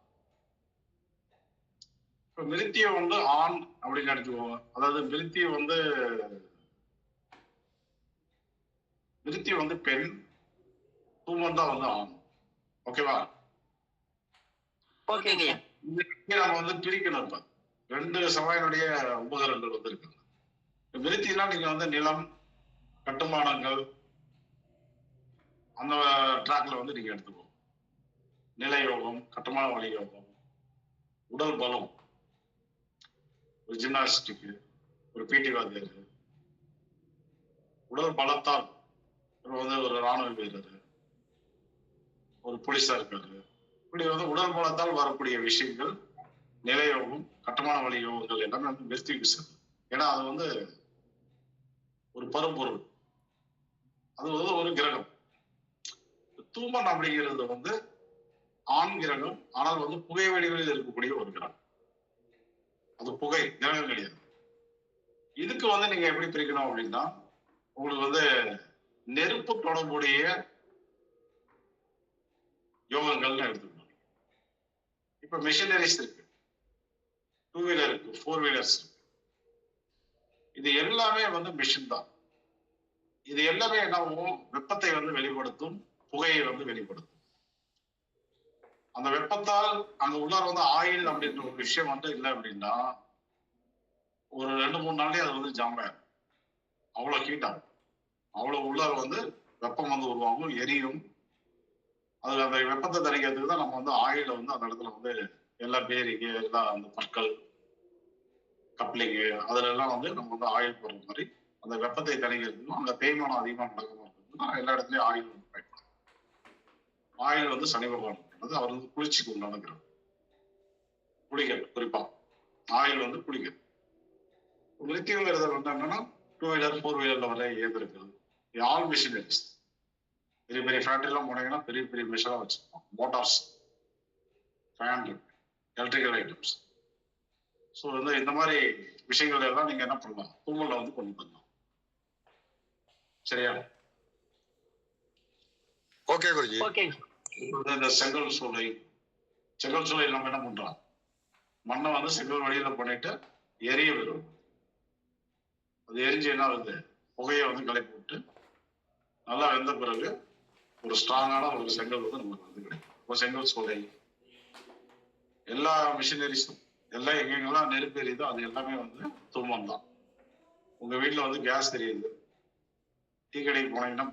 இப்ப மிருத்தியை வந்து ஆண் அப்படின்னு எடுத்துக்குவோம். அதாவது மிருத்தியை வந்து பெண், தூமன் தான் வந்து ஆண். ஓகேவா? ஓகேங்க. நம்ம வந்து பிரிக்கணும். இப்ப 2 செவ்வாயினுடைய உபகரணங்கள் வந்து இருக்கு. மிருத்திலாம் நீங்க வந்து நிலம், கட்டுமானங்கள் அந்த ட்ராக்ல வந்து நீங்க எடுத்துக்கோங்க. நில யோகம், கட்டுமான வழி யோகம், உடல் பலம், ஒரு ஜிம்னாஸ்டிக், ஒரு பிடி வாத்தியார், உடல் பலத்தால் வந்து ஒரு ராணுவ வீரர், ஒரு போலீஸா இருக்காரு. இப்படி வந்து உடல் பலத்தால் வரக்கூடிய விஷயங்கள், நிலையோகம், கட்டுமான வழி யோகங்கள் எல்லாமே வந்து வெற்றி விஷயம். ஏன்னா அது வந்து ஒரு பரும்பொருள், அது வந்து ஒரு கிரகம். தூமன் அப்படிங்கிறது வந்து ஆண் கிரகம், ஆனால் வந்து புகை வடிவில் இருக்கக்கூடிய ஒரு கிரகம். அது புகை கிரகம் கிடையாது. இதுக்கு வந்து நீங்க எப்படி பிரிக்கணும் அப்படின்னா, உங்களுக்கு வந்து நெருப்பு தொடர்புடைய யோகங்கள்னு எடுத்துக்கணும். இப்ப மிஷினரிஸ் இருக்கு, 2 வீலர் இருக்கு, 4 வீலர்ஸ் இருக்கு. இது எல்லாமே வந்து மிஷின் தான். இது எல்லாமே என்னாகும், வெப்பத்தை வந்து வெளிப்படுத்தும், புகையை வந்து வெளிப்படுத்தும். அந்த வெப்பத்தால் அங்க உள்ளார வந்து ஆயில் அப்படின்ற ஒரு விஷயம் வந்து இல்லை அப்படின்னா ஒரு 2-3 நாள்லயே அது வந்து ஜாம் ஆயிடும். அவ்வளவு ஹீட் ஆகும், அவ்வளவு உள்ளார வந்து வெப்பம் வந்து உருவாகும், எரியும். அதுல அந்த வெப்பத்தை தணிக்கிறதுக்கு தான் நம்ம வந்து ஆயில வந்து அந்த இடத்துல வந்து எல்லா பேரிங்கு, எல்லா அந்த பற்கள், கப்ளிங்கு, அதுல எல்லாம் வந்து நம்ம வந்து ஆயில் போடுற மாதிரி அந்த வெப்பத்தை தணிக்கிறதுக்கும் அங்க தேய்மானம் அதிகமாக நடக்காம இருக்கிறதுனா எல்லா இடத்துலயும் ஆயில் வந்து பயன்படும். ஆயில் வந்து சனி பகவான் அது அவர் வந்து குளிர்ச்சிக்கு உண்டானுங்கிறார். குளிக்கிறது குறிப்பா ஆயில் வந்து குளிக்கிறது. லித்தியம்ங்கிறது வந்து என்னன்னா 2 வீலர் 4 வீலர்ல வர இயந்திரங்கள், ஆல் மிஷினரிஸ். பெரிய பெரிய ஃபேக்டரி எல்லாம் போனீங்கன்னா பெரிய பெரிய மிஷினா வச்சிருப்போம். Motors, fan, electrical items. So வந்து இந்த மாதிரி விஷயங்கள் எல்லாம் நீங்க என்ன பண்ணலாம், தூங்கல்ல வந்து கொண்டு வரலாம். சரியா? ஓகே குருஜி. இந்த செங்கல் சூளை நம்ம என்ன பண்றோம், மண்ணை வந்து செங்கல் வழியில பண்ணிட்டு எரிய விடும். அது எரிஞ்சு என்ன ஆகுது, புகையை வந்து கிளப்பி விட்டு நல்லா வெந்த பிறகு ஒரு ஸ்ட்ராங்கான ஒரு செங்கல் வந்து நமக்கு வந்து கிடைக்கும். இப்போ செங்கல் சூளை, எல்லா மிஷினரிஸும் எல்லாம் எங்கெங்கெல்லாம் நெருப்பு எரியுதோ அது எல்லாமே வந்து தூமம் தான். உங்க வீட்டுல வந்து கேஸ் தெரியுது, டீ கடைக்கு போனீங்கன்னா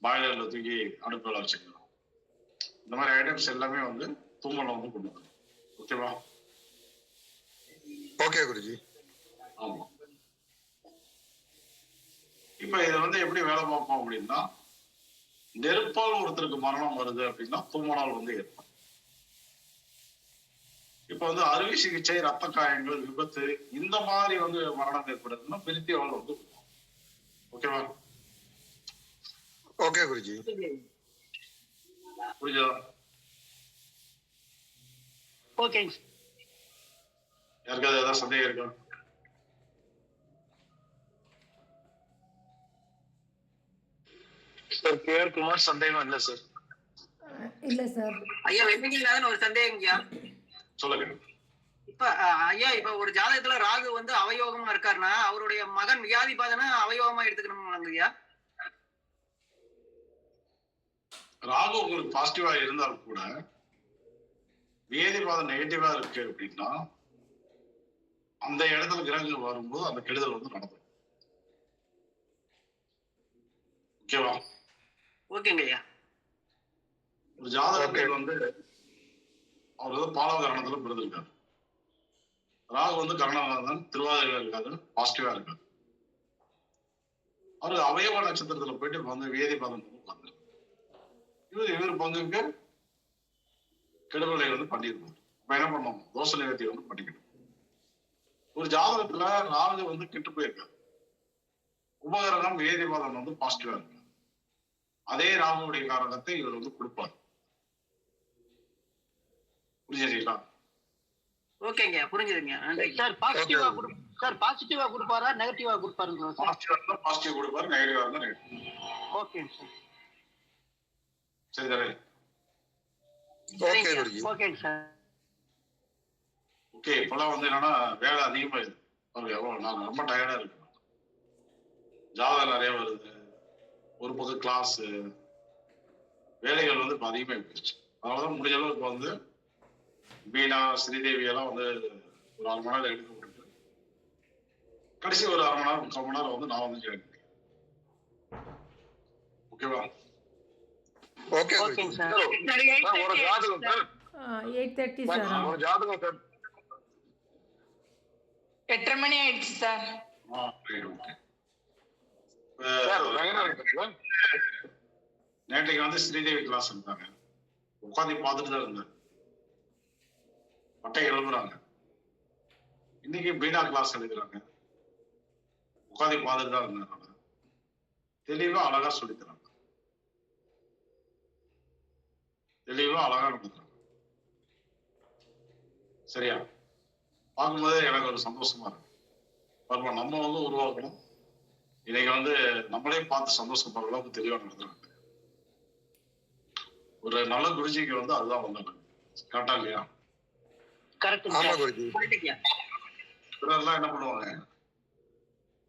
பாய்லர்ல தூக்கி அடுப்புல வச்சுக்கலாம். இந்த மாதிரி ஐட்டம்ஸ் எல்லாமே வந்து தூமல்ல வந்து கொண்டு வரும். ஓகேவா? ஓகே குருஜி. ஆமா. இப்ப இதை வந்து எப்படி வேலை பார்ப்போம் அப்படின்னா, நெருப்பால் ஒருத்தருக்கு மரணம் வருது அப்படின்னா தூமனால் வந்து ஏற்படும். இப்ப வந்து அறுவை சிகிச்சை, ரத்த காயங்கள், விபத்து இந்த மாதிரி வந்து மரணம் ஏற்படுதுன்னா பிரித்தியாவில் வந்து ஓகேவா? ஓகே குருஜி. புரியுதா? ஓகே. யாருக்காவது ஏதாவது சந்தேகம் இருக்கா? சார் கேஆர் குமார், சந்தேகம் இல்லை சார். இல்ல சார். ஐயா வெண்ணிலாதன் ஒரு சந்தேகம் ஐயா. சொல்லுங்க. இப்ப ஐயா, இப்ப ஒரு ஜாதகத்துல ராகு வந்து அவயோகமா இருக்காருன்னா அவருடைய மகன் வியாதிபாதனா அவயோகமா எடுத்துக்கணும் ஐயா? ராகு உங்களுக்கு பாசிட்டிவா இருந்தாலும் கூட வியாதிபாதம் நெகட்டிவா இருக்கு அப்படின்னா அந்த இடத்துல கிரகங்கள் வரும்போது அந்த கெடுதல் வந்து நடக்கும். ஓகேவா? ஓகேங்க ஐயா. ஒரு ஜாதகத்தில் வந்து அவர் வந்து பாலவ கரணத்துல பிறந்திருக்காரு. ராகு வந்து கரணநாதன் திருவாதிரையில இருக்காரு, பாசிட்டிவா இருக்காரு. அவரு அவயவ நட்சத்திரத்துல போயிட்டு வந்து வேதிபாதம் உட்கார்ந்து இவர் பங்குக்கு கெடுதலை வந்து பண்ணிருப்பாரு. இப்ப என்ன பண்ணோம், தோஷ நிவர்த்தி வந்து பண்ணிக்கணும். ஒரு ஜாதகத்துல ராகு வந்து கெட்டு போயிருக்காரு, உபகரணம் வேதிபாதம் வந்து பாசிட்டிவா இருக்கு. அதே ராகுடைய காரகத்தை இவர் வந்து கொடுப்பார். புரிஞ்சுங்களா? ஓகேங்க, புரிஞ்சுதுங்க. சார் பாசிட்டிவா கொடுப்பாரா நெகட்டிவா கொடுப்பாருங்க? பாசிட்டிவ் கொடுப்பாரு, நெகட்டிவா இருந்தா நெகட்டிவ். Okay sir. சரி தானே? Okay sir. ஓகே. இப்பெல்லாம் வந்து என்னன்னா வேலை அதிகமா இருக்கு. நான் ரொம்ப டயர்டா இருக்கேன். ஜாதகம் நிறைய வருது, ஒரு பக்கம் கிளாஸ் வேலைகள் வந்து இப்ப அதிகமா போயிடுச்சு. அதனாலதான் முடிஞ்ச அளவு இப்ப வந்து மீனா, ஸ்ரீதேவி எல்லாம் வந்து ஒரு 1/2 மணி நேரம் எடுக்க விட்டுட்டு கடைசி ஒரு 1/2 மணி நேரம் 3/4 மணி நேரம் வந்து நான் வந்து ஜாயின் பண்ணிக்கிறேன். ஓகேவா? Okay sir. ஒரு ஜாதகம் சார், 8:30 சார். ஒரு ஜாதகம் சார், 8:30 மணி ஆயிடுச்சு சார். நேற்றைக்கு வந்து ஸ்ரீதேவி கிளாஸ் இருந்தாங்க, உட்காந்து பார்த்துட்டு தான் இருந்தேன். பட்டை எழுப்புறாங்க. இன்னைக்கு பீனா கிளாஸ் எடுக்கிறாங்க, உட்காந்து பார்த்துட்டு தான் இருந்தேன். தெளிவா அழகா சொல்லித்தராங்க, தெளிவா அழகா நடத்துறாங்க. சரியா? பார்க்கும்போதே எனக்கு ஒரு சந்தோஷமா இருக்கு. பரவாயில்ல, நம்ம வந்து உருவாக்கணும். இன்னைக்கு வந்து நம்மளே பார்த்து சந்தோஷப்படுற அளவுக்கு தெளிவா நடத்துறாங்க. ஒரு நல்ல குருஜிக்கு வந்து அதுதான் வந்தாங்க. கரெக்டா இல்லையா? இதெல்லாம் என்ன பண்ணுவாங்க,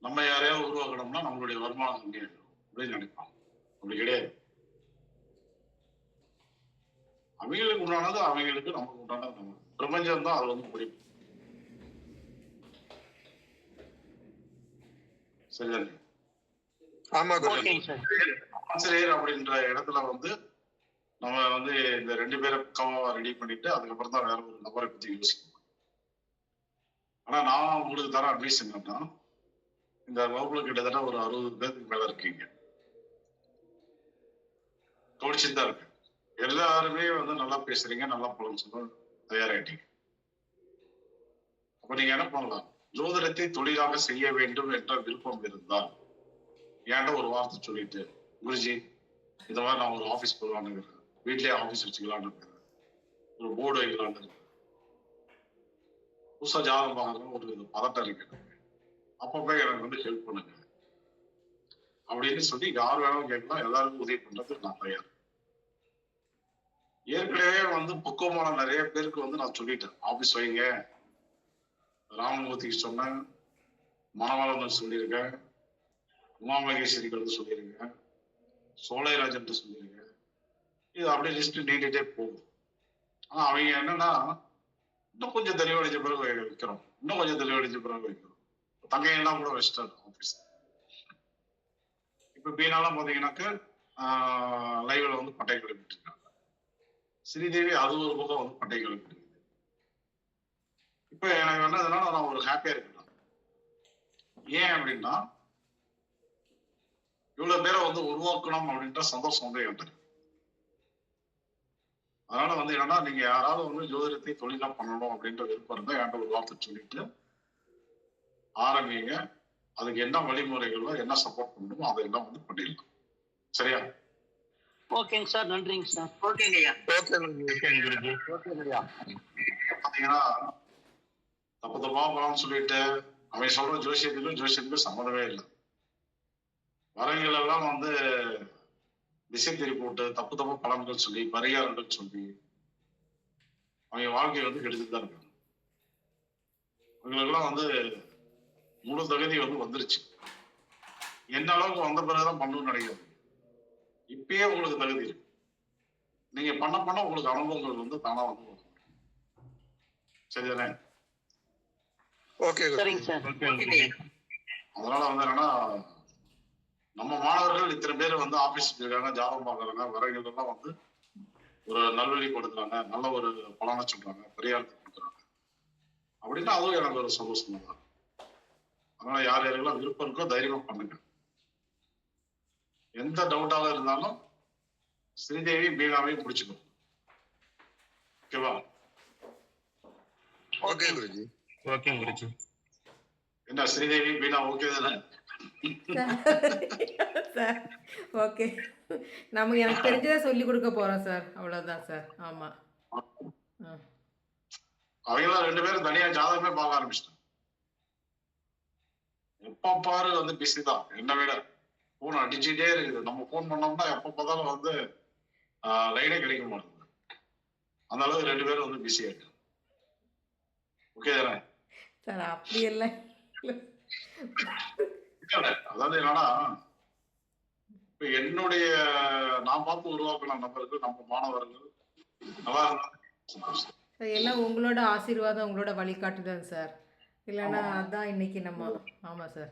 நம்ம யாரையாவது உருவாக்கணும்னா நம்மளுடைய வருமானம் கம்மியாயிடும் அப்படின்னு நினைப்பாங்க. அப்படி கிடையாது. அவங்களுக்கு உண்டானது அவங்களுக்கு, நமக்கு உண்டானது நம்ம. பிரபஞ்சம் தான் அது வந்து முடியும். சரிதானே? ஆசிரியர் அப்படின்ற இடத்துல வந்து நம்ம வந்து இந்த 2 பேரை பக்கமா ரெடி பண்ணிட்டு அதுக்கப்புறம் தான் வேற ஒரு நபரை பத்தி யோசிக்கணும். ஆனா நான் உங்களுக்கு தர அட்வைஸ் என்னன்னா, இந்த வகுப்புல கிட்டத்தட்ட ஒரு 60 பேருக்கு மேல இருக்கீங்க, கவனிச்சுட்டு தான் இருக்கு. எல்லாருமே வந்து நல்லா பேசுறீங்க, நல்லா பலன் சொல்ல தயாராகிட்டீங்க. அப்ப நீங்க என்ன பண்ணலாம், ஜோதிடத்தை தொழிலாக செய்ய வேண்டும் என்ற விருப்பம் இருந்தால் ஏன்டா ஒரு வார்த்தை சொல்லிட்டு, குருஜி இந்த மாதிரி நான் ஒரு ஆபீஸ் போடலான்னு இருக்கிறேன், வீட்லயே ஆபீஸ் வச்சுக்கலான்னு இருக்கிறேன், ஒரு போர்டு வைக்கலான்னு இருக்கிறேன், புதுசா ஜாதகம் பார்க்கணும் ஒரு பதட்டம் இருக்கு, அப்பப்ப எனக்கு வந்து ஹெல்ப் பண்ணுங்க அப்படின்னு சொல்லி யார் வேணாலும் கேட்கலாம். எல்லாருக்கும் உதவி பண்றதுக்கு நான் தயார். ஏற்கனவே வந்து பக்குவமான நிறைய பேருக்கு வந்து நான் சொல்லிட்டேன், ஆபீஸ் வைங்க. ராமமூர்த்திக்கு சொன்னேன், மணவாளன் சொல்லியிருக்கேன், உமாமகேஸ்வரிக்கு வந்து சொல்லியிருக்கேன், சோலைராஜன் சொல்லியிருக்கேன். இது அப்படியே லிஸ்ட் நீட்டிட்டே போகும். ஆனா அவங்க என்னன்னா, இன்னும் கொஞ்சம் தெளிவடைஞ்ச பிறகு வைக்கிறோம், இன்னும் கொஞ்சம் தெளிவடைஞ்ச பிறகு வைக்கிறோம். தங்கையெல்லாம் கூட வச்சிட்டாரு ஆபீஸ். இப்ப பீனாலாம் பாத்தீங்கன்னாக்க லைவ்ல வந்து பட்டை கிளப்பிட்டு இருக்காங்க. ஸ்ரீதேவி அது ஒரு பக்கம் வந்து பட்டை கிளப்பிட்டு இருக்கு. இப்ப எனக்கு என்னதுன்னா, நான் ஒரு ஹாப்பியா இருக்கேன். ஏன் அப்படின்னா, இவ்வளவு பேரை வந்து உருவாக்கணும் அப்படின்ற சந்தோஷம் வந்து என்கிட்ட. அதனால வந்து என்னன்னா, நீங்க யாராவது வந்து ஜோதிடத்தை தொழிலா பண்ணணும் அப்படின்ற விருப்பம் இருந்தா என்கிட்ட ஒரு வார்த்தை சொல்லிட்டு ஆரம்பிங்க. அதுக்கு என்ன வழிமுறைகளோ என்ன சப்போர்ட் பண்ணணுமோ அதெல்லாம் வந்து பண்ணிடலாம். சரியா? ஓகேங்க சார், நன்றிங்க சார். ஓகேங்க ஐயா. பாத்தீங்கன்னா தப்பு தப்பா போலாம்னு சொல்லிட்டு அவன் சொல்ற ஜோசியத்துக்கும் சம்மந்தமே இல்லை. வரங்கள் எல்லாம் வந்து திசை திருப்பி போட்டு தப்பு தப்பு பலன்கள் சொல்லி பரிகாரங்கள் சொல்லி அவங்க வாழ்க்கையை வந்து கெடுத்துட்டு தான் இருக்காங்க. இவங்களுக்கெல்லாம் வந்து முழு தகுதி வந்து வந்துருச்சு. என்ன அளவுக்கு வந்த பிறகுதான் பண்ணணும்னு நினைக்கிறது. இப்பயே உங்களுக்கு தகுதி இருக்கு. நீங்க பண்ண உங்களுக்கு அனுபவங்கள் வந்து தானா வந்து வரும். சரிதானே? சரிங்க சார். அதனால வந்து என்னன்னா, நம்ம மாணவர்கள் இத்தனை பேர் வந்து ஆபீஸ் இருக்காங்க, ஜாபம் பார்க்கறாங்க, வரைகள் எல்லாம் வந்து ஒரு நல்வழி கொடுக்குறாங்க, நல்ல ஒரு பலனை சொல்றாங்க, பரிகாரத்தை கொடுக்குறாங்க அப்படின்னா அதுவும் எனக்கு ஒரு சந்தோஷமா தான். அதனால யார் யாருக்கெல்லாம் விருப்பம் இருக்கோ தைரியமா பண்ணுங்க. எந்த டவுட்டாக இருந்தாலும் ஸ்ரீதேவி பீனாவையும் பிடிச்சுக்கோ. ஓகேவா? ஓகே குருஜி. ஓகே குருஜி. என்ன ஸ்ரீதேவி பீனா ஓகே தானே? சார் ஓகே, நமக்கு எனக்கு தெரிஞ்சதை சொல்லி கொடுக்க போறோம் சார், அவ்வளவுதான் சார். ஆமா, அவங்களாம் 2 பேரும் தனியா ஜாதகமே பார்க்க ஆரம்பிச்சிட்டாங்க. எப்ப பாரு வந்து பிஸி தான், என்ன விட போன் அடிச்சுட்டே இருக்குது. நம்ம போன் பண்ணோம்னா எப்ப பார்த்தாலும் வந்து லைனே கிடைக்க மாட்டேங்குது. அந்த அளவுக்கு 2 பேரும் வந்து பிஸி ஆயிட்டாங்க. ஓகே தானே சார்? அப்படி இல்லை, அதாவது என்னன்னா, இப்ப என்னுடைய நான் பார்த்து உருவாக்கின நபர்கள் நம்ம மாணவர்கள் நல்லா இருந்தா சார் எல்லாம் உங்களோட ஆசீர்வாதம், உங்களோட வழிகாட்டுதான் சார். இல்லைன்னா அதான் இன்னைக்கு நம்ம. ஆமா சார்.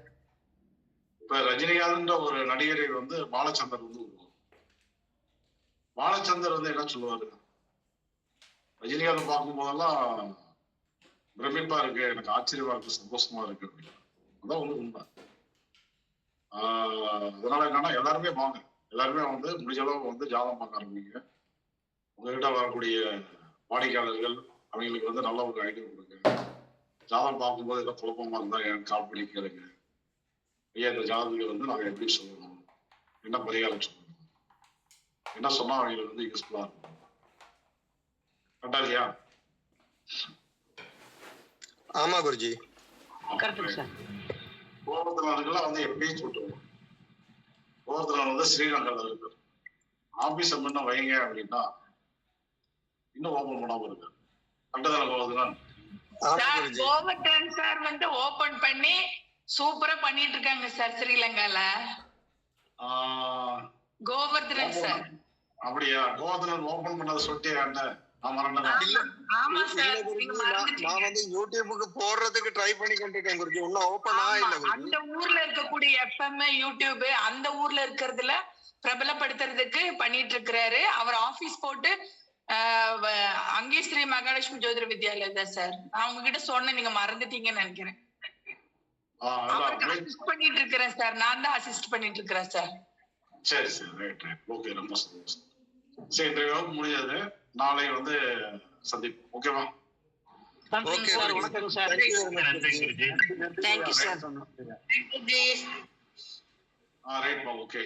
இப்ப ரஜினிகாந்த்ன்ற ஒரு நடிகரை வந்து பாலச்சந்தர் வந்து பாலச்சந்தர் வந்து என்ன சொல்லுவாரு, ரஜினிகாந்த் பார்க்கும் போதெல்லாம் பிரமிப்பா இருக்கு, எனக்கு ஆச்சரியமா இருக்கு, சந்தோஷமா இருக்கு அப்படின்னு. அதான் வந்து உண்மை. அதனால என்னன்னா எல்லாருமே வாங்க, எல்லாருமே வந்து முடிஞ்ச அளவு வந்து ஜாதகம் பார்க்க ஆரம்பிங்க. உங்ககிட்ட வரக்கூடிய வாடிக்கையாளர்கள் அவங்களுக்கு வந்து நல்ல ஒரு ஐடியா கொடுங்க. ஜாதகம் பார்க்கும்போது ஏதோ குழப்பமா இருந்தா எனக்கு கால் பண்ணி கேளுங்க. ஐயா இந்த ஜாதகங்கள் வந்து நாங்கள் எப்படி சொல்லணும், என்ன பரிகாரம் சொல்லணும், என்ன சொன்னா அவங்களுக்கு வந்து யூஸ்ஃபுல்லா இருக்கும். கரெக்டா இல்லையா? ஆமா குருஜி. கோவர்தனாருக்கெல்லாம் வந்து எப்படியும் சொல்லிட்டுருவோம். கோவர்தனார் வந்து ஸ்ரீலங்கால இருக்கு. ஆபீஸ் முன்ன வைங்க அப்படின்னா இன்னும் ஓபன் பண்ணாம இருக்கு. கரெக்டான கோவர்தனார் சார் கோவர்தன் சார் வந்து ஓபன் பண்ணி சூப்பரா பண்ணிட்டு இருக்காங்க சார் ஸ்ரீலங்கால. கோவர்தன் சார் அப்படியா? கோவர்தனார் ஓபன் பண்ணதை சொல்லிட்டே ஆமா சார். நான் வந்து யூடியூபுக்கு போடுறதுக்கு ட்ரை பண்ணி கொண்டிருக்கேன் குருஜி. இன்னும் ஓபனா இல்ல குருஜி. அந்த ஊர்ல இருக்கக்கூடிய எஃப்எம் யூடியூப் அந்த ஊர்ல இருக்கிறதுல பிரபலப்படுத்துறதுக்கு பண்ணிட்டு இருக்கிறாரு. அவர் ஆபீஸ் போட்டு அங்கே ஸ்ரீ மகாலட்சுமி ஜோதிட வித்யாலயா தான் சார். நான் உங்ககிட்ட சொன்னேன், நீங்க மறந்துட்டீங்கன்னு நினைக்கிறேன். அவருக்கு அசிஸ்ட் பண்ணிட்டு இருக்கிறேன் சார். நான் தான் அசிஸ்ட் பண்ணிட்டு இருக்கிறேன் சார். சரி சரி ரைட் ரைட் ஓகே, ரொம்ப சந்தோஷம். சரி இன்றைய முடிஞ்சது, நாளை வந்து சந்திப்போம். ஓகேவா? ஓகே சார், வணக்கம் sir. Thank you sir. Thank you G. Right okay.